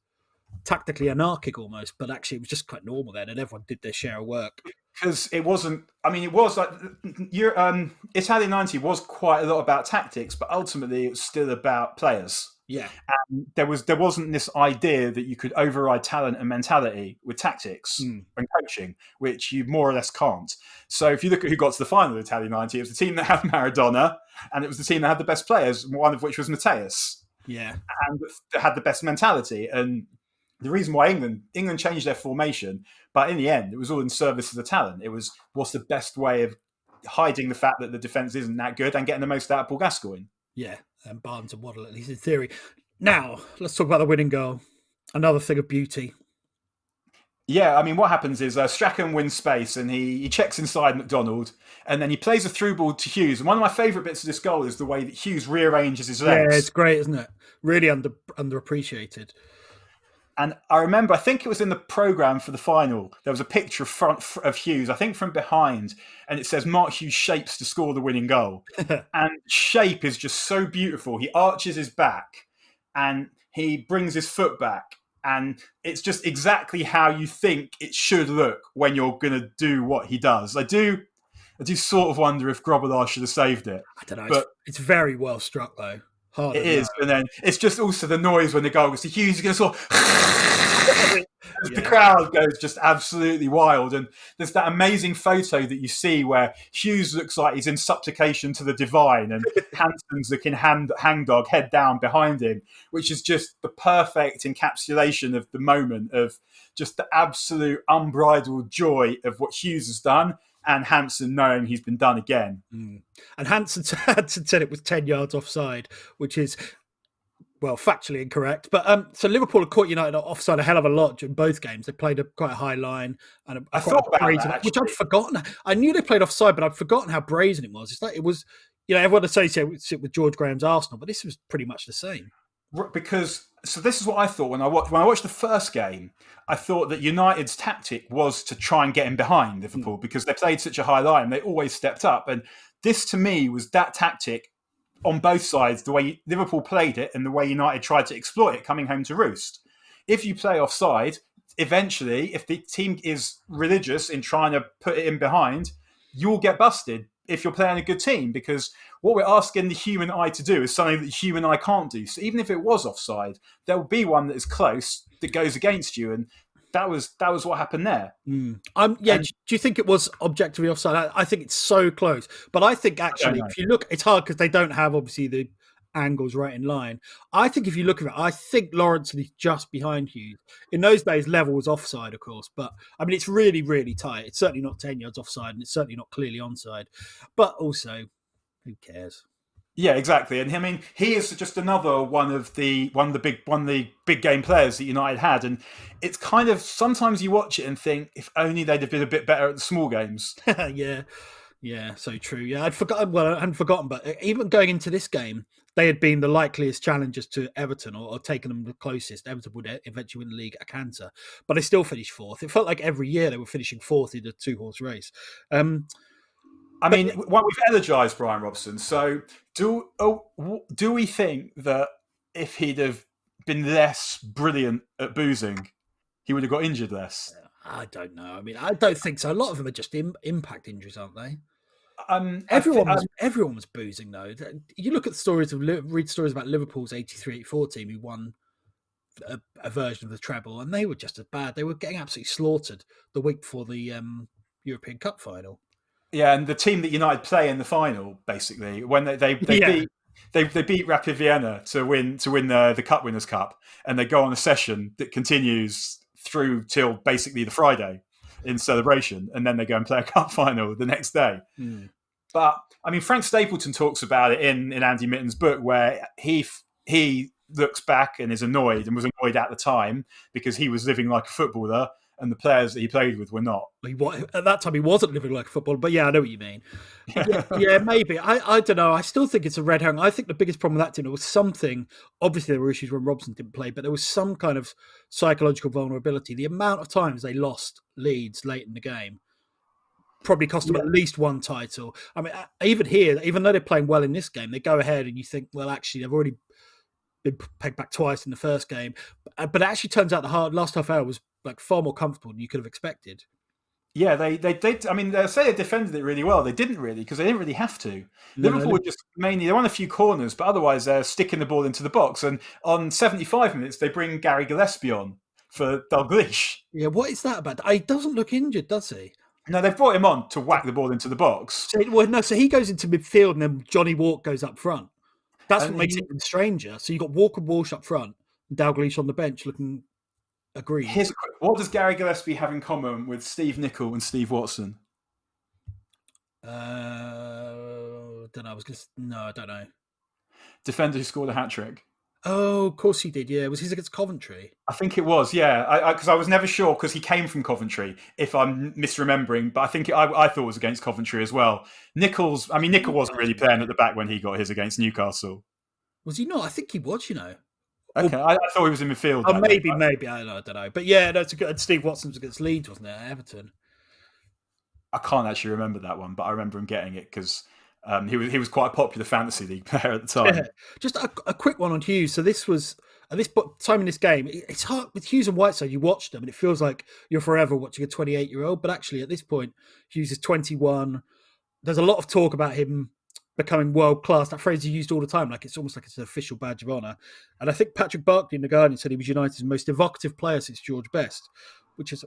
tactically anarchic almost, but actually it was just quite normal then, and everyone did their share of work. Because it wasn't. I mean, it was like Italia 90 was quite a lot about tactics, but ultimately it was still about players. Yeah, and there wasn't this idea that you could override talent and mentality with tactics and coaching, which you more or less can't. So if you look at who got to the final of Italia 90, it was the team that had Maradona, and it was the team that had the best players, one of which was Mateus. Yeah, and that had the best mentality. And the reason why England changed their formation, but in the end, it was all in service of the talent. It was what's the best way of hiding the fact that the defence isn't that good and getting the most out of Paul Gascoigne. Yeah, and Barnes and Waddle, at least in theory. Now, let's talk about the winning goal. Another thing of beauty. Yeah, I mean, what happens is Strachan wins space and he checks inside McDonald, and then he plays a through ball to Hughes. And one of my favourite bits of this goal is the way that Hughes rearranges his legs. Yeah, it's great, isn't it? Really underappreciated. And I remember, I think it was in the programme for the final, there was a picture of Hughes, I think from behind, and it says Mark Hughes shapes to score the winning goal. And shape is just so beautiful. He arches his back and he brings his foot back. And it's just exactly how you think it should look when you're going to do what he does. I do sort of wonder if Grobbelaar should have saved it. I don't know. But it's very well struck, though. Hard it is. And then it's just also the noise when the goal goes to Hughes. You're going to sort of... The crowd goes just absolutely wild. And there's that amazing photo that you see where Hughes looks like he's in supplication to the divine and Hanson's looking hangdog, head down behind him, which is just the perfect encapsulation of the moment of just the absolute unbridled joy of what Hughes has done and Hanson knowing he's been done again. And Hanson said it was 10 yards offside, which is... well, factually incorrect. But so Liverpool have caught United offside a hell of a lot during both games. They played a quite high line. And I thought about that, which I'd forgotten. I knew they played offside, but I'd forgotten how brazen it was. It's like it was, everyone associates it with George Graham's Arsenal, but this was pretty much the same. Because, so this is what I thought when I watched the first game. I thought that United's tactic was to try and get in behind Liverpool because they played such a high line. They always stepped up. And this, to me, was that tactic on both sides, the way Liverpool played it and the way United tried to exploit it coming home to roost. If you play offside, eventually, if the team is religious in trying to put it in behind, you'll get busted if you're playing a good team, because what we're asking the human eye to do is something that the human eye can't do. So even if it was offside, there will be one that is close that goes against you, and that was what happened there. Do you think it was objectively offside? I think it's so close, but I think actually, if you look, it's hard because they don't have obviously the angles right in line. I think if you look at it, I think Lawrence is just behind Hughes. In those days, level was offside, of course, but I mean, it's really, really tight. It's certainly not 10 yards offside, and it's certainly not clearly onside. But also, who cares? Yeah, exactly. And I mean, he is just another one of the big game players that United had. And it's kind of, sometimes you watch it and think, if only they'd have been a bit better at the small games. Yeah, so true. Yeah, I'd forgotten. Well, I hadn't forgotten, but even going into this game, they had been the likeliest challengers to Everton, or taken them the closest. Everton would eventually win the league a canter, but they still finished fourth. It felt like every year they were finishing fourth in a 2-horse race. I mean, we've elogised Bryan Robson. So do we think that if he'd have been less brilliant at boozing, he would have got injured less? I don't know. I mean, I don't think so. A lot of them are just impact injuries, aren't they? Everyone was boozing though. You look at read stories about Liverpool's 83-84 team who won a version of the treble, and they were just as bad. They were getting absolutely slaughtered the week before the European Cup final. Yeah, and the team that United play in the final, basically, when they beat Rapid Vienna to win the Cup Winners' Cup, and they go on a session that continues through till basically the Friday in celebration, and then they go and play a cup final the next day. But I mean, Frank Stapleton talks about it in Andy Mitten's book, where he looks back and is annoyed, and was annoyed at the time because he was living like a footballer, and the players that he played with were not. At that time, he wasn't living like a footballer, but yeah, I know what you mean. Yeah, maybe. I don't know. I still think it's a red herring. I think the biggest problem with that team, there was something, obviously there were issues when Robson didn't play, but there was some kind of psychological vulnerability. The amount of times they lost leads late in the game probably cost them at least one title. I mean, even here, even though they're playing well in this game, they go ahead and you think, well, actually, they've already been pegged back twice in the first game. But it actually turns out the last half hour was like far more comfortable than you could have expected. Yeah, they did. I mean, they say they defended it really well. They didn't really, because they didn't really have to. Liverpool were just mainly, they won a few corners, but otherwise they're sticking the ball into the box. And on 75 minutes, they bring Gary Gillespie on for Dalglish. Yeah, what is that about? He doesn't look injured, does he? No, they've brought him on to whack the ball into the box. So he goes into midfield and then Johnny Walk goes up front. That's what makes it even stranger. So you've got Walker and Walsh up front and Dalglish on the bench looking aggrieved. What does Gary Gillespie have in common with Steve Nicol and Steve Watson? Don't know. I don't know. Defender who scored a hat-trick. Oh, of course he did, yeah. Was his against Coventry? I think it was, yeah. Because I was never sure, because he came from Coventry, if I'm misremembering, but I think I thought it was against Coventry as well. Nicol wasn't really playing at the back when he got his against Newcastle. Was he not? I think he was, Okay, I thought he was in midfield. Maybe. I don't know. But yeah, that's a good. Steve Watson was against Leeds, wasn't it, at Everton? I can't actually remember that one, but I remember him getting it because he was quite a popular fantasy league player at the time. Yeah. Just a quick one on Hughes. So this was at this time in this game. It's hard with Hughes and Whiteside. You watch them, and it feels like you're forever watching a 28-year-old. But actually, at this point, Hughes is 21. There's a lot of talk about him becoming world class. That phrase he used all the time, like it's almost like it's an official badge of honour. And I think Patrick Barkley in The Guardian said he was United's most evocative player since George Best, which is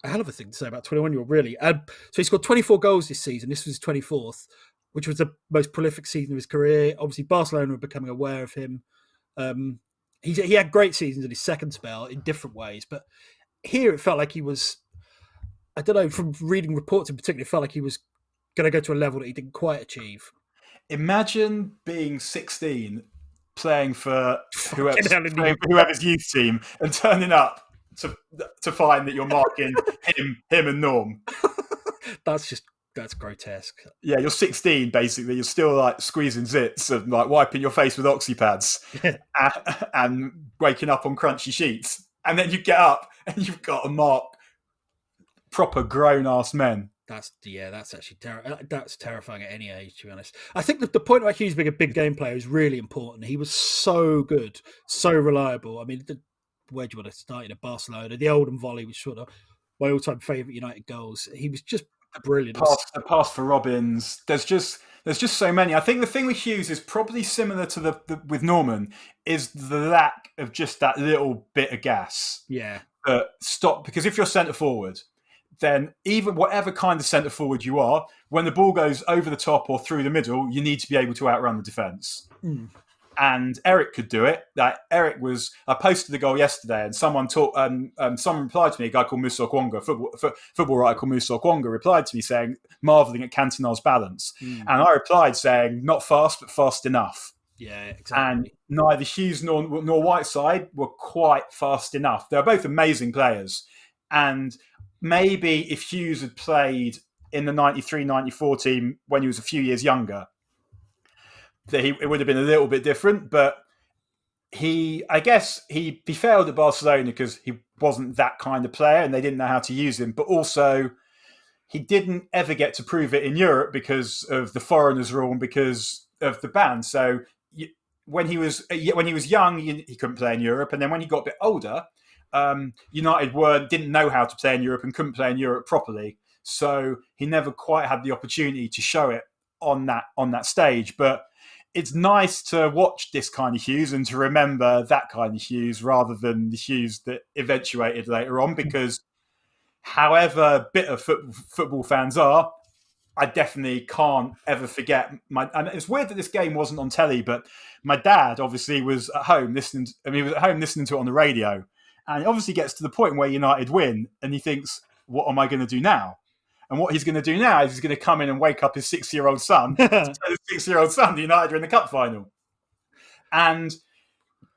a hell of a thing to say about a 21-year-old, really. So he scored 24 goals this season. This was his 24th, which was the most prolific season of his career. Obviously, Barcelona were becoming aware of him. He had great seasons in his second spell in different ways, but here it felt like he was, I don't know, from reading reports in particular, it felt like he was going to go to a level that he didn't quite achieve. Imagine being 16, playing for whoever's youth team, and turning up to find that you're marking him and Norm. That's grotesque. Yeah, you're 16 basically. You're still like squeezing zits and like wiping your face with oxypads and waking up on crunchy sheets, and then you get up and you've got to mark proper grown-ass men. That's actually that's terrifying at any age, to be honest. I think the point about Hughes being a big game player is really important. He was so good, so reliable. I mean, where do you want to start? Barcelona, the Oldham volley, which sort of my all-time favourite United goals. He was just Brilliant. pass for Robbins. There's just so many. I think the thing with Hughes is probably similar to the with Norman, is the lack of just that little bit of gas. Yeah. Stop, because if you're centre forward, then even whatever kind of centre forward you are, when the ball goes over the top or through the middle, you need to be able to outrun the defence. And Eric could do it. I posted the goal yesterday, and someone replied to me, a guy called Musa Okwonga, football writer called Musa Okwonga, replied to me saying, marvelling at Cantona's balance. And I replied saying, not fast, but fast enough. Yeah, exactly. And neither Hughes nor Whiteside were quite fast enough. They're both amazing players. And maybe if Hughes had played in the 93-94 team when he was a few years younger, it would have been a little bit different. But he failed at Barcelona because he wasn't that kind of player and they didn't know how to use him. But also, he didn't ever get to prove it in Europe because of the foreigners rule and because of the ban. So when he was young, he couldn't play in Europe, and then when he got a bit older, United didn't know how to play in Europe and couldn't play in Europe properly. So he never quite had the opportunity to show it on that stage. But it's nice to watch this kind of Hughes and to remember that kind of Hughes rather than the Hughes that eventuated later on, because however bitter football fans are, I definitely can't ever forget and it's weird that this game wasn't on telly, but my dad obviously was at home listening to it on the radio, and it obviously gets to the point where United win and he thinks, what am I going to do now? And what he's going to do now is he's going to come in and wake up his 6-year-old son to tell his 6-year-old son the United are in the cup final. And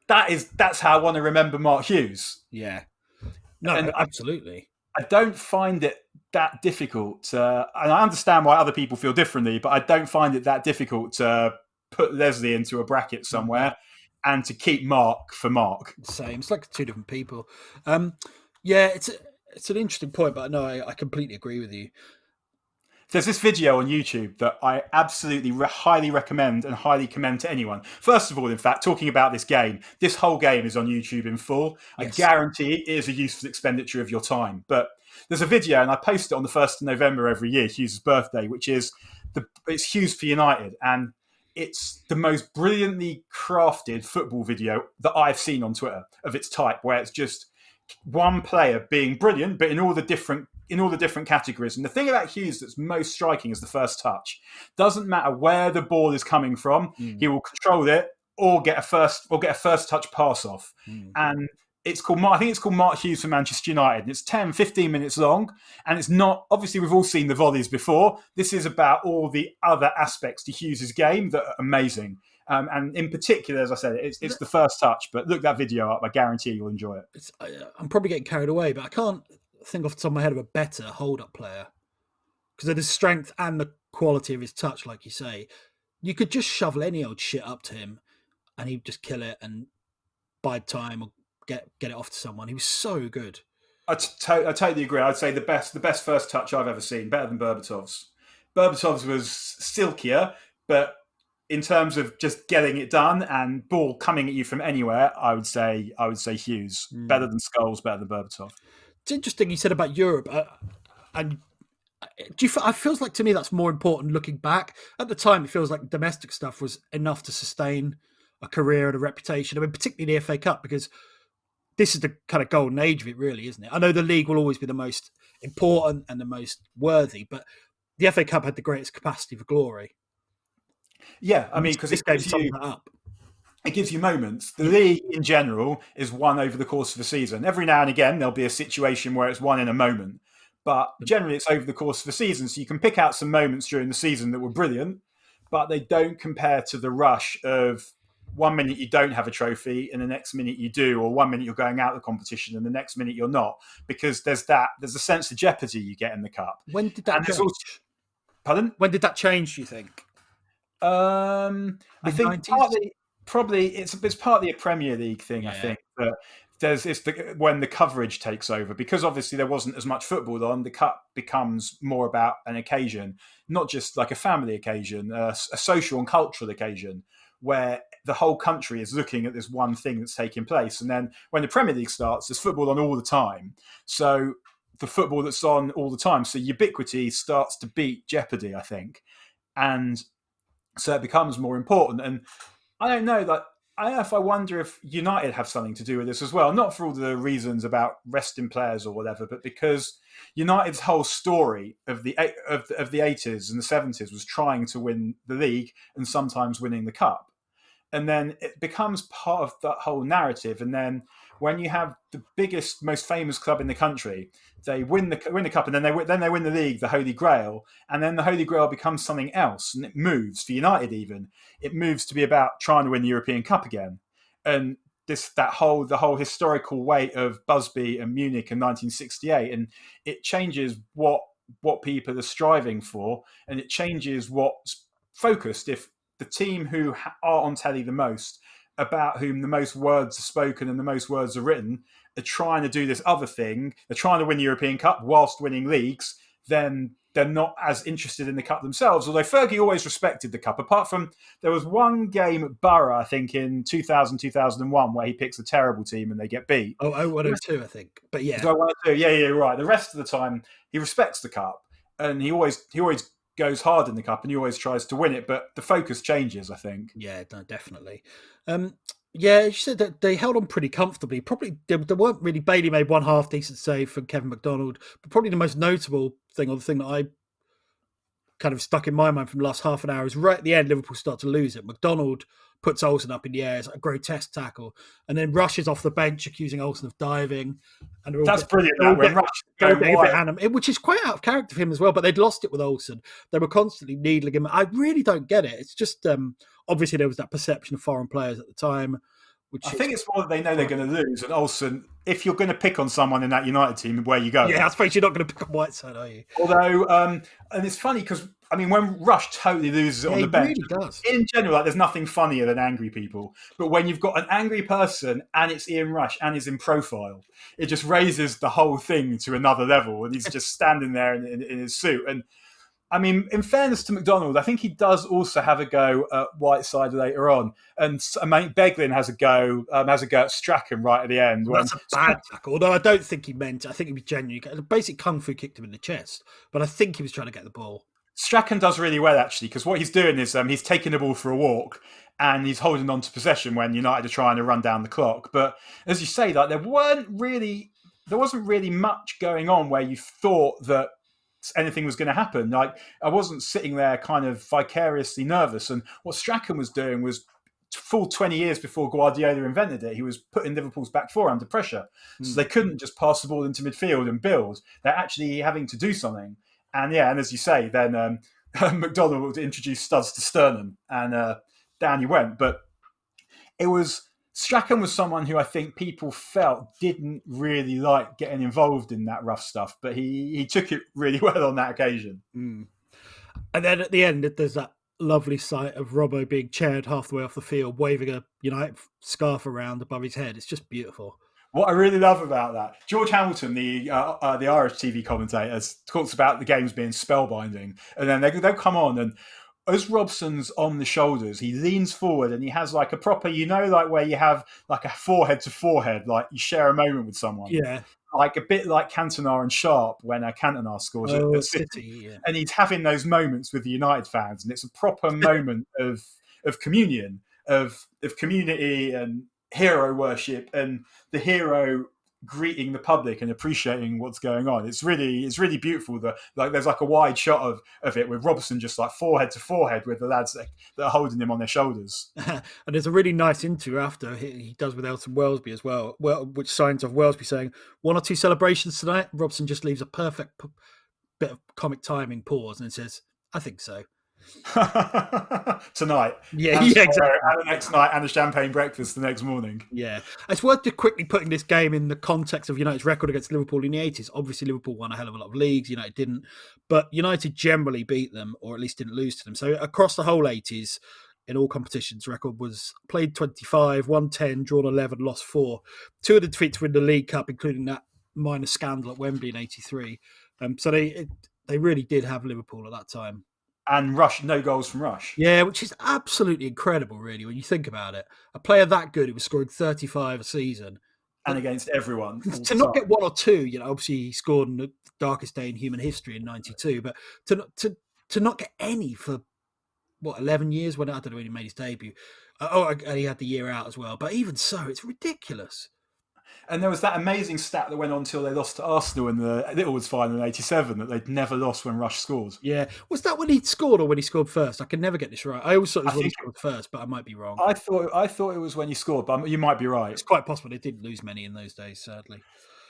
that's how I want to remember Mark Hughes. Yeah. No, and absolutely. I don't find it that difficult. And I understand why other people feel differently, but I don't find it that difficult to put Leslie into a bracket somewhere and to keep Mark for Mark. Same. It's like two different people. Yeah, it's an interesting point, but no, I completely agree with you. There's this video on YouTube that I absolutely highly recommend and highly commend to anyone. First of all, in fact, talking about this game, this whole game is on YouTube in full. Yes. I guarantee it is a useful expenditure of your time. But there's a video, and I post it on the 1st of November every year, Hughes' birthday, which is it's Hughes for United. And it's the most brilliantly crafted football video that I've seen on Twitter of its type, where it's just one player being brilliant, but in all the different categories. And the thing about Hughes that's most striking is the first touch. Doesn't matter where the ball is coming from, he will control it or get a first touch pass off. And I think it's called Mark Hughes for Manchester United. And it's 10, 15 minutes long. And it's not, obviously we've all seen the volleys before. This is about all the other aspects to Hughes' game that are amazing. And in particular, as I said, it's the first touch. But look that video up. I guarantee you'll enjoy it. I'm probably getting carried away, but I can't think off the top of my head of a better hold-up player. Because of his strength and the quality of his touch, like you say. You could just shovel any old shit up to him and he'd just kill it and bide time or get it off to someone. He was so good. I totally agree. I'd say the best first touch I've ever seen, better than Berbatov's. Berbatov's was silkier, but in terms of just getting it done and ball coming at you from anywhere, I would say Hughes. Better than Scholes, better than Berbatov. It's interesting you said about Europe. And it feels like to me that's more important looking back. At the time, it feels like domestic stuff was enough to sustain a career and a reputation. I mean, particularly the FA Cup, because this is the kind of golden age of it, really, isn't it? I know the league will always be the most important and the most worthy, but the FA Cup had the greatest capacity for glory. Yeah, I mean, because this game sums that up. It gives you moments. The league in general is won over the course of a season. Every now and again, there'll be a situation where it's won in a moment. But generally, it's over the course of a season. So you can pick out some moments during the season that were brilliant, but they don't compare to the rush of 1 minute you don't have a trophy and the next minute you do, or 1 minute you're going out of the competition and the next minute you're not. Because there's a sense of jeopardy you get in the cup. When did that change? Pardon? When did that change, do you think? I think probably it's partly a Premier League thing. Yeah. I think that when the coverage takes over, because obviously there wasn't as much football on. The cup becomes more about an occasion, not just like a family occasion, a social and cultural occasion, where the whole country is looking at this one thing that's taking place. And then when the Premier League starts, there's football on all the time. So the football that's on all the time. So ubiquity starts to beat jeopardy, I think, and so it becomes more important. And I don't know that. I don't know if I wonder if United have something to do with this as well. Not for all the reasons about resting players or whatever, but because United's whole story of the 80s and the 70s was trying to win the league and sometimes winning the cup. And then it becomes part of that whole narrative. And then when you have the biggest, most famous club in the country, they win the cup, and then they win the league, the Holy Grail, and then the Holy Grail becomes something else, and it moves for United. Even it moves to be about trying to win the European Cup again, and the whole historical weight of Busby and Munich in 1968, and it changes what people are striving for, and it changes what's focused. If the team who are on telly the most, about whom the most words are spoken and the most words are written, are trying to do this other thing, they're trying to win the European Cup whilst winning leagues, then they're not as interested in the cup themselves. Although Fergie always respected the cup, apart from there was one game at Borough, I think in 2000, 2001, where he picks a terrible team and they get beat. Oh, 0102, I think. But yeah. Yeah, right. The rest of the time, he respects the cup, and he always goes hard in the cup, and he always tries to win it, but the focus changes, I think. Yeah, no, definitely. Yeah, you said that they held on pretty comfortably. Probably there weren't really. Bailey made one half decent save from Kevin McDonald, but probably the most notable thing, or the thing that I kind of stuck in my mind from the last half an hour, is right at the end, Liverpool start to lose it. McDonald puts Olsen up in the air, it's a grotesque tackle, and then rushes off the bench accusing Olsen of diving. And that's brilliant. Which is quite out of character for him as well, but they'd lost it with Olsen. They were constantly needling him. I really don't get it. It's just, obviously there was that perception of foreign players at the time. I think it's more that they know they're going to lose. And Olsen, if you're going to pick on someone in that United team, where you go? Yeah, I suppose you're not going to pick on Whiteside, are you? Although, and it's funny because, I mean, when Rush totally loses it on the bench, really does. In general, like, there's nothing funnier than angry people. But when you've got an angry person and it's Ian Rush and he's in profile, it just raises the whole thing to another level. And he's just standing there in his suit. And I mean, in fairness to McDonald, I think he does also have a go at Whiteside later on, and Beglin has a go at Strachan right at the end. Well, that's a bad tackle. Although I don't think he meant it. I think he was genuine. A basic kung fu kicked him in the chest, but I think he was trying to get the ball. Strachan does really well actually, because what he's doing is he's taking the ball for a walk and he's holding on to possession when United are trying to run down the clock. But as you say, that there wasn't really much going on where you thought that anything was going to happen. Like, I wasn't sitting there kind of vicariously nervous. And what Strachan was doing was, full 20 years before Guardiola invented it, he was putting Liverpool's back four under pressure. So they couldn't just pass the ball into midfield and build. They're actually having to do something. And yeah, and as you say, then McDonald introduced studs to sternum, and down he went. But Strachan was someone who I think people felt didn't really like getting involved in that rough stuff, but he took it really well on that occasion. And then at the end, there's that lovely sight of Robbo being chaired half the way off the field, waving a United scarf around above his head. It's just beautiful. What I really love about that, George Hamilton, the Irish TV commentator, talks about the games being spellbinding, and then they'll come on, and as Robson's on the shoulders, he leans forward and he has like a proper, like where you have like a forehead to forehead, like you share a moment with someone. Yeah. Like a bit like Cantona and Sharp when Cantona scores at City. Yeah. And he's having those moments with the United fans, and it's a proper moment of communion, of community and hero worship, and the hero greeting the public and appreciating what's going on. It's really beautiful. There's like a wide shot of it with Robson just like forehead to forehead with the lads that are holding him on their shoulders. And there's a really nice interview after he does with Elton Welsby as well, which signs off Welsby saying 1 or 2 celebrations tonight. Robson just leaves a perfect bit of comic timing pause and says, "I think so." Tonight, exactly. And the next night, and a champagne breakfast the next morning. Yeah, it's worth quickly putting this game in the context of United's record against Liverpool in the 80s. Obviously, Liverpool won a hell of a lot of leagues. United didn't, but United generally beat them, or at least didn't lose to them. So across the whole 80s, in all competitions, record was played 25, won 10, drawn 11, lost 4. 2 of the defeats were in the League Cup, including that minor scandal at Wembley in '83. So they really did have Liverpool at that time. And Rush, no goals from Rush. Yeah, which is absolutely incredible, really, when you think about it. A player that good who was scoring 35 a season and against everyone. To not get one or two, obviously he scored on the darkest day in human history in '92, but to not get any for 11 years when I don't know when he made his debut. And he had the year out as well. But even so, it's ridiculous. And there was that amazing stat that went on until they lost to Arsenal in the Littlewood's final in '87 that they'd never lost when Rush scored. Yeah. Was that when he scored or when he scored first? I can never get this right. I always thought it was when he scored first, but I might be wrong. I thought it was when he scored, but you might be right. It's quite possible. They didn't lose many in those days, sadly.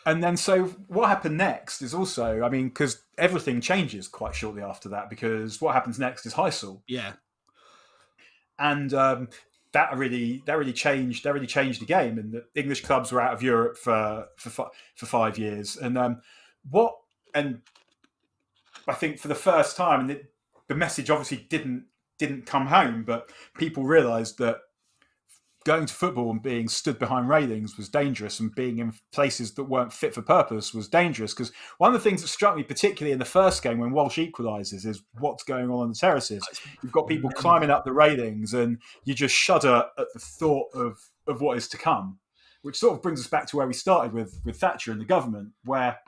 And then, so what happened next is also, because everything changes quite shortly after that, because what happens next is Heysel. Yeah. And that really changed the game, and the English clubs were out of Europe for 5 years. And I think for the first time, and the message obviously didn't come home, but people realised that going to football and being stood behind railings was dangerous, and being in places that weren't fit for purpose was dangerous. Because one of the things that struck me, particularly in the first game when Walsh equalises, is what's going on the terraces. You've got people climbing up the railings, and you just shudder at the thought of what is to come, which sort of brings us back to where we started with Thatcher and the government, where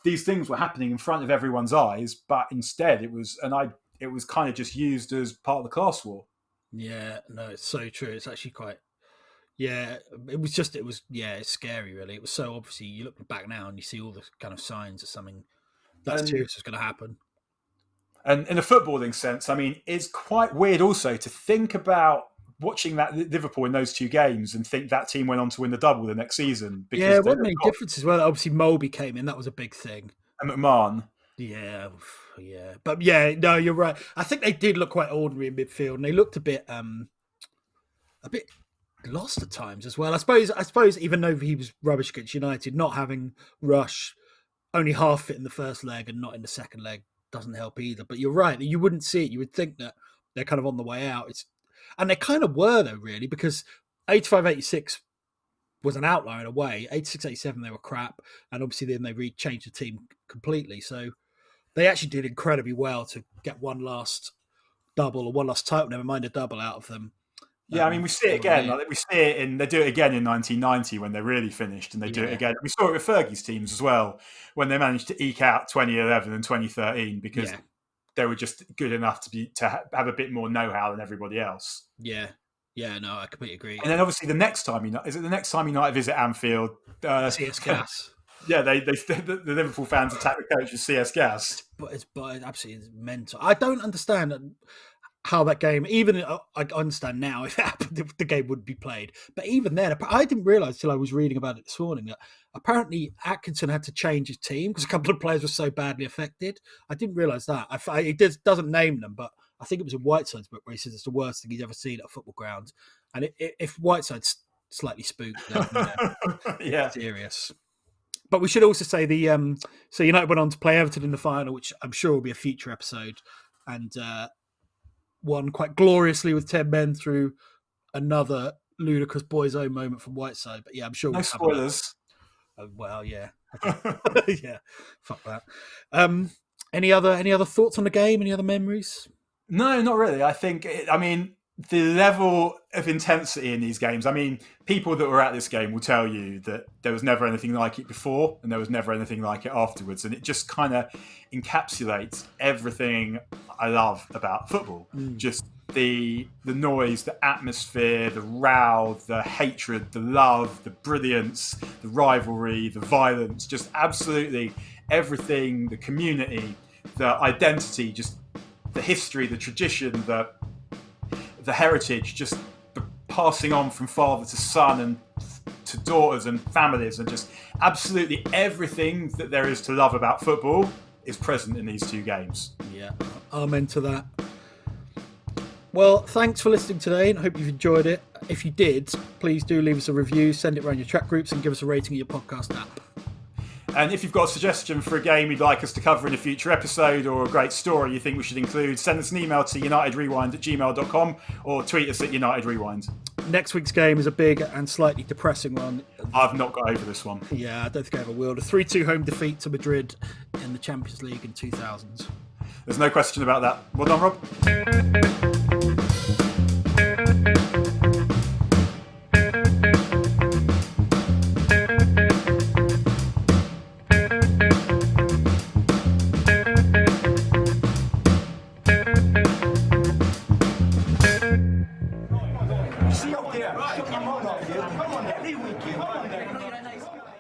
these things were happening in front of everyone's eyes, but instead it was kind of just used as part of the class war. Yeah, no, it's so true. It's actually quite... Yeah, it's scary, really. It was so obviously, you look back now and you see all the kind of signs of something that's serious is going to happen. And in a footballing sense, it's quite weird also to think about watching that Liverpool in those two games and think that team went on to win the double the next season. Because there wasn't any difference as well. Obviously, Moby came in. That was a big thing. And McMahon. Yeah. But yeah, no, you're right. I think they did look quite ordinary in midfield, and they looked a bit lost at times as well. I suppose even though he was rubbish against United, not having Rush only half fit in the first leg and not in the second leg doesn't help either. But you're right, you wouldn't see it. You would think that they're kind of on the way out. And they kind of were though, really, because 85-86 was an outlier in a way. 86-87 they were crap, and obviously then they changed the team completely. So they actually did incredibly well to get one last double or one last title, never mind a double out of them. Yeah, we see it again. They do it again in 1990 when they're really finished, and they do it again. We saw it with Fergie's teams as well when they managed to eke out 2011 and 2013 because they were just good enough to have a bit more know-how than everybody else. Yeah, no, I completely agree. And then obviously the next time United visit Anfield? CS Gas. Yeah, the Liverpool fans attack the coach with CS Gas. But it's absolutely mental. I don't understand how that game, even I understand now if it happened, if the game would be played. But even then, I didn't realise till I was reading about it this morning that apparently Atkinson had to change his team because a couple of players were so badly affected. I didn't realise that. He doesn't name them, but I think it was in Whiteside's book where he says it's the worst thing he's ever seen at a football ground. And if Whiteside's slightly spooked, then it's serious. But we should also say so United went on to play Everton in the final, which I'm sure will be a future episode, and won quite gloriously with 10 men through another ludicrous boys' own moment from Whiteside. But yeah, I'm sure no spoilers. Well, yeah, yeah. Fuck that. Any other thoughts on the game? Any other memories? No, not really. I think the level of intensity in these games. People that were at this game will tell you that there was never anything like it before, and there was never anything like it afterwards, and it just kind of encapsulates everything I love about football. Just the noise, the atmosphere, the row, the hatred, the love, the brilliance, the rivalry, the violence, just absolutely everything, the community, the identity, just the history, the tradition, the heritage, just the passing on from father to son and to daughters and families, and just absolutely everything that there is to love about football is present in these two games. Yeah, amen to that. Well, thanks for listening today, and I hope you've enjoyed it. If you did, please do leave us a review, send it around your chat groups, and give us a rating in your podcast app. And if you've got a suggestion for a game you'd like us to cover in a future episode, or a great story you think we should include, send us an email to unitedrewind@gmail.com or tweet us at unitedrewind. Next week's game is a big and slightly depressing one. I've not got over this one. Yeah, I don't think I ever will. A 3-2 home defeat to Madrid in the Champions League in 2000. There's no question about that. Well done, Rob. Every week, come on,